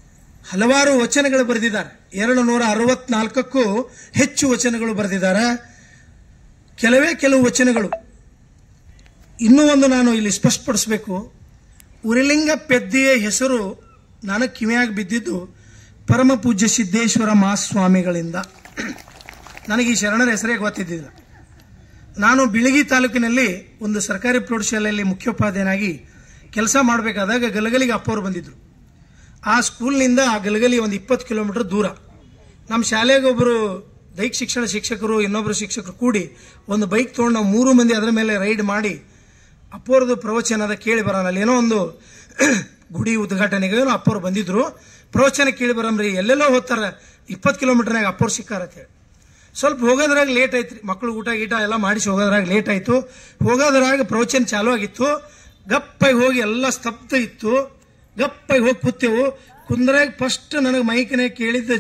ಹಲವಾರು ವಚನಗಳು ಬರೆದಿದ್ದಾರೆ. 264ಕ್ಕೂ ಹೆಚ್ಚು ವಚನಗಳು ಬರೆದಿದ್ದಾರೆ. ಕೆಲವು ವಚನಗಳು ಇನ್ನೂ ಒಂದು ನಾನು ಇಲ್ಲಿ ಸ್ಪಷ್ಟಪಡಿಸಬೇಕು. ಉರಿಲಿಂಗ ಪೆದ್ದಿಯ ಹೆಸರು ನನಗೆ ಕಿವಿಯಾಗಿ ಬಿದ್ದಿದ್ದು ಪರಮ ಪೂಜ್ಯ ಸಿದ್ದೇಶ್ವರ ಮಹಾಸ್ವಾಮಿಗಳಿಂದ. ನನಗೆ ಈ ಶರಣರ ಹೆಸರೇ ಗೊತ್ತಿದ್ದಿಲ್ಲ. ನಾನು ಬಿಳಗಿ ತಾಲೂಕಿನಲ್ಲಿ ಒಂದು ಸರ್ಕಾರಿ ಪ್ರೌಢಶಾಲೆಯಲ್ಲಿ ಮುಖ್ಯೋಪಾಧ್ಯಾಯನಾಗಿ ಕೆಲಸ ಮಾಡಬೇಕಾದಾಗ ಗಲಗಲಿಗೆ ಅಪ್ಪವರು ಬಂದಿದ್ರು. ಆ ಸ್ಕೂಲ್ನಿಂದ ಆ ಗಲಗಲಿ ಒಂದು 20 ಕಿಲೋಮೀಟರ್ ದೂರ. ನಮ್ಮ ಶಾಲೆಗೆ ಒಬ್ಬರು ದೈಹಿಕ ಶಿಕ್ಷಣ ಶಿಕ್ಷಕರು, ಇನ್ನೊಬ್ಬರು ಶಿಕ್ಷಕರು ಕೂಡಿ ಒಂದು ಬೈಕ್ ತೊಗೊಂಡು ನಾವು 3 ಮಂದಿ ಅದರ ಮೇಲೆ ರೈಡ್ ಮಾಡಿ ಅಪ್ಪೋರದು ಪ್ರವಚನದ ಕೇಳಿ ಬರೋಣ. ಅಲ್ಲಿ ಏನೋ ಒಂದು ಗುಡಿ ಉದ್ಘಾಟನೆಗೆ ಏನೋ ಅಪ್ಪವ್ರು ಬಂದಿದ್ರು. ಪ್ರವಚನ ಕೇಳಿ ಬರಮ್ರಿ, ಎಲ್ಲೆಲ್ಲೋ ಹೋಗ್ತಾರ, 20 ಕಿಲೋಮೀಟರ್ನಾಗ ಅಪ್ಪವ್ರು ಸಿಕ್ಕಾರ ಅಂತ ಹೇಳಿ. ಸ್ವಲ್ಪ ಹೋಗೋದ್ರಾಗ ಲೇಟ್ ಆಯ್ತು. ಮಕ್ಕಳು ಊಟ ಗೀಟ ಎಲ್ಲ ಮಾಡಿಸಿ ಹೋಗೋದ್ರಾಗ ಲೇಟ್ ಆಯ್ತು. ಹೋಗೋದ್ರಾಗ ಪ್ರವಚನ ಚಾಲೂ ಆಗಿತ್ತು. ಗಪ್ಪಾಗಿ ಹೋಗಿ ಎಲ್ಲ ಸ್ತಬ್ಧ ಇತ್ತು. ಗಪ್ಪಾಗಿ ಹೋಗಿ ಕೂತೆವು. ಕುಂದ್ರಾಗ ಫಸ್ಟ್ ನನಗೆ ಮೈಕನೆ ಕೇಳಿದ್ದ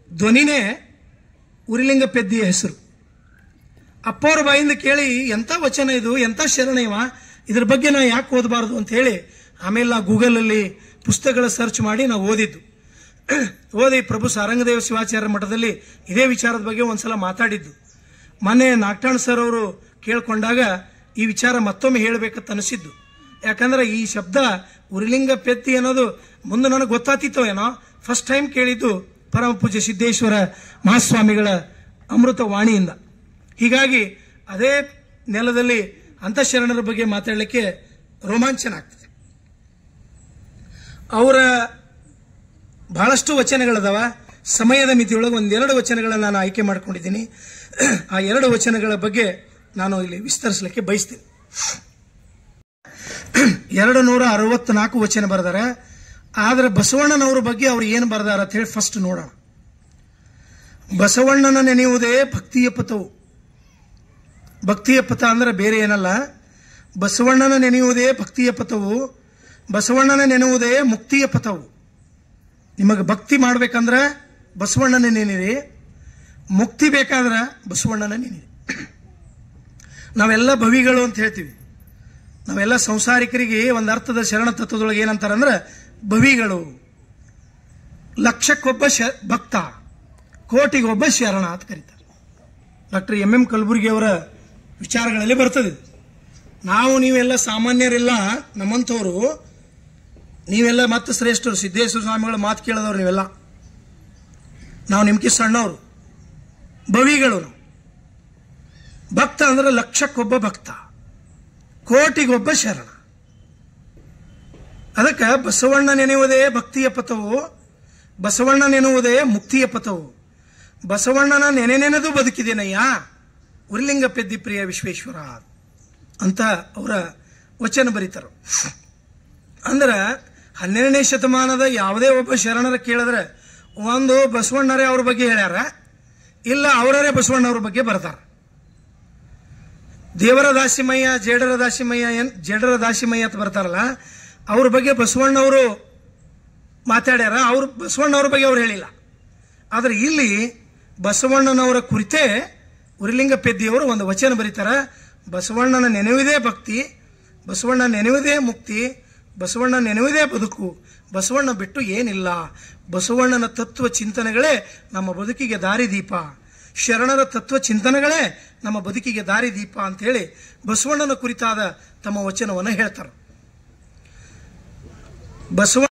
ಧ್ವನಿನೇ ಉರಿಲಿಂಗ ಪೆದ್ದಿಯ ಹೆಸರು. ಅಪ್ಪವ್ರ ಬಾಯಿಂದ ಕೇಳಿ ಎಂಥ ವಚನ ಇದು, ಎಂಥ ಶರಣ ಇವ, ಇದ್ರ ಬಗ್ಗೆ ನಾ ಯಾಕೆ ಓದಬಾರ್ದು ಅಂತ ಹೇಳಿ ಆಮೇಲೆ ನಾ ಗೂಗಲಲ್ಲಿ ಪುಸ್ತಕಗಳ ಸರ್ಚ್ ಮಾಡಿ ನಾವು ಓದಿದ್ದು. ಓದಿ ಪ್ರಭು ಸಾರಂಗದೇವ ಶಿವಾಚಾರ್ಯ ಮಠದಲ್ಲಿ ಇದೇ ವಿಚಾರದ ಬಗ್ಗೆ ಒಂದ್ಸಲ ಮಾತಾಡಿದ್ದು. ಮೊನ್ನೆ ನಾಗ್ಟಾಣ್ ಸರ್ ಅವರು ಕೇಳ್ಕೊಂಡಾಗ ಈ ವಿಚಾರ ಮತ್ತೊಮ್ಮೆ ಹೇಳಬೇಕಂತ ಅನಿಸಿದ್ದು. ಯಾಕಂದ್ರೆ ಈ ಶಬ್ದ ಉರಿಲಿಂಗ ಪೆದ್ದಿ ಅನ್ನೋದು ಮುಂದೆ ನನಗೆ ಗೊತ್ತಾತಿತ್ತೋ ಏನೋ. ಫಸ್ಟ್ ಟೈಮ್ ಕೇಳಿದ್ದು ಪರಮ ಪೂಜ್ಯ ಸಿದ್ದೇಶ್ವರ ಮಹಾಸ್ವಾಮಿಗಳ ಅಮೃತ ವಾಣಿಯಿಂದ. ಹೀಗಾಗಿ ಅದೇ ನೆಲದಲ್ಲಿ ಅಂತಃಶರಣರ ಬಗ್ಗೆ ಮಾತಾಡಲಿಕ್ಕೆ ರೋಮಾಂಚನ ಆಗ್ತದೆ. ಅವರ ಬಹಳಷ್ಟು ವಚನಗಳದಾವ. ಸಮಯದ ಮಿತಿಯೊಳಗೆ 1-2 ವಚನಗಳನ್ನು ನಾನು ಆಯ್ಕೆ ಮಾಡ್ಕೊಂಡಿದ್ದೀನಿ. ಆ 2 ವಚನಗಳ ಬಗ್ಗೆ ನಾನು ಇಲ್ಲಿ ವಿಸ್ತರಿಸಲಿಕ್ಕೆ ಬಯಸ್ತೀನಿ. 264 ವಚನ ಬರೆದಾರ. ಆದ್ರೆ ಬಸವಣ್ಣನವರ ಬಗ್ಗೆ ಅವ್ರು ಏನು ಬರೆದಾರ ಅಂತ ಹೇಳಿ ಫಸ್ಟ್ ನೋಡೋಣ. ಬಸವಣ್ಣನ ನೆನೆಯುವುದೇ ಭಕ್ತಿಯ ಪಥವು. ಭಕ್ತಿಯ ಪಥ ಅಂದ್ರೆ ಬೇರೆ ಏನಲ್ಲ. ಬಸವಣ್ಣನ ನೆನೆಯುವುದೇ ಭಕ್ತಿಯ ಪಥವು, ಬಸವಣ್ಣನ ನೆನೆಯುವುದೇ ಮುಕ್ತಿಯ ಪಥವು. ನಿಮಗೆ ಭಕ್ತಿ ಮಾಡ್ಬೇಕಂದ್ರೆ ಬಸವಣ್ಣನ ನೆನೆಯಿರಿ, ಮುಕ್ತಿ ಬೇಕಾದ್ರೆ ಬಸವಣ್ಣನ ನೆನೆಯಿರಿ. ನಾವೆಲ್ಲ ಭವಿಗಳು ಅಂತ ಹೇಳ್ತೀವಿ. ನಾವೆಲ್ಲ ಸಂಸಾರಿಕರಿಗೆ ಒಂದು ಅರ್ಥದ ಶರಣ ತತ್ವದೊಳಗೆ ಏನಂತಾರಂದ್ರೆ ಭವಿಗಳು. ಲಕ್ಷಕ್ಕೊಬ್ಬ ಭಕ್ತ, ಕೋಟಿಗೊಬ್ಬ ಶರಣ ಅಂತ ಕರೀತಾರೆ. ಡಾಕ್ಟರ್ MM ಕಲಬುರ್ಗಿ ಅವರ ವಿಚಾರಗಳಲ್ಲಿ ಬರ್ತದೆ. ನಾವು ನೀವೆಲ್ಲ ಸಾಮಾನ್ಯರಿಲ್ಲ, ನಮ್ಮಂಥವ್ರು ನೀವೆಲ್ಲ ಮತ್ತೆ ಶ್ರೇಷ್ಠರು. ಸಿದ್ದೇಶ್ವರ ಸ್ವಾಮಿಗಳ ಮಾತು ಕೇಳಿದವ್ರು ನೀವೆಲ್ಲ. ನಾವು ನಿಮ್ಗೆ ಸಣ್ಣವರು, ಭವಿಗಳು ನಾವು. ಭಕ್ತ ಅಂದ್ರೆ ಲಕ್ಷಕ್ಕೊಬ್ಬ ಭಕ್ತ, ಕೋಟಿಗೊಬ್ಬ ಶರಣ. ಅದಕ್ಕೆ ಬಸವಣ್ಣ ನೆನೆಯುವುದೇ ಭಕ್ತಿಯ ಪಥವು, ಬಸವಣ್ಣ ನೆನೆಯುವುದೇ ಮುಕ್ತಿಯ ಪಥವು. ಬಸವಣ್ಣನ ನೆನೆದು ಬದುಕಿದೇನಯ್ಯ ಉರಿಲಿಂಗ ಪೆದ್ದಿ ಪ್ರಿಯ ವಿಶ್ವೇಶ್ವರ ಅಂತ ಅವರ ವಚನ ಬರೀತಾರೆ. ಅಂದ್ರೆ 12ನೇ ಶತಮಾನದ ಯಾವುದೇ ಒಬ್ಬ ಶರಣರ ಕೇಳಿದ್ರೆ ಒಂದು ಬಸವಣ್ಣರೇ ಅವ್ರ ಬಗ್ಗೆ ಹೇಳ್ಯಾರ, ಇಲ್ಲ ಅವರೇ ಬಸವಣ್ಣವ್ರ ಬಗ್ಗೆ ಬರ್ತಾರ. ದೇವರ ದಾಸಿಮಯ್ಯ, ಜೇಡರ ದಾಸಿಮಯ್ಯ ಅಂತ ಬರ್ತಾರಲ್ಲ, ಅವ್ರ ಬಗ್ಗೆ ಬಸವಣ್ಣವರು ಮಾತಾಡ್ಯಾರ. ಅವ್ರು ಬಸವಣ್ಣವ್ರ ಬಗ್ಗೆ ಅವ್ರು ಹೇಳಿಲ್ಲ. ಆದ್ರೆ ಇಲ್ಲಿ ಬಸವಣ್ಣನವರ ಕುರಿತೇ ಉರಿಲಿಂಗ ಪೆದ್ದಿಯವರು ಒಂದು ವಚನ ಬರೀತಾರ. ಬಸವಣ್ಣನ ನೆನೆಯುವುದೇ ಭಕ್ತಿ, ಬಸವಣ್ಣ ನೆನೆಯುವುದೇ ಮುಕ್ತಿ, ಬಸವಣ್ಣ ನೆನೆಯುವುದೇ ಬದುಕು, ಬಸವಣ್ಣ ಬಿಟ್ಟು ಏನಿಲ್ಲ. ಬಸವಣ್ಣನ ತತ್ವ ಚಿಂತನೆಗಳೇ ನಮ್ಮ ಬದುಕಿಗೆ ದಾರಿದೀಪ, ಶರಣರ ತತ್ವ ಚಿಂತನೆಗಳೇ ನಮ್ಮ ಬದುಕಿಗೆ ದಾರಿದೀಪ ಅಂತೇಳಿ ಬಸವಣ್ಣನ ಕುರಿತಾದ ತಮ್ಮ ವಚನವನ್ನು ಹೇಳ್ತಾರೆ. ಬಸವ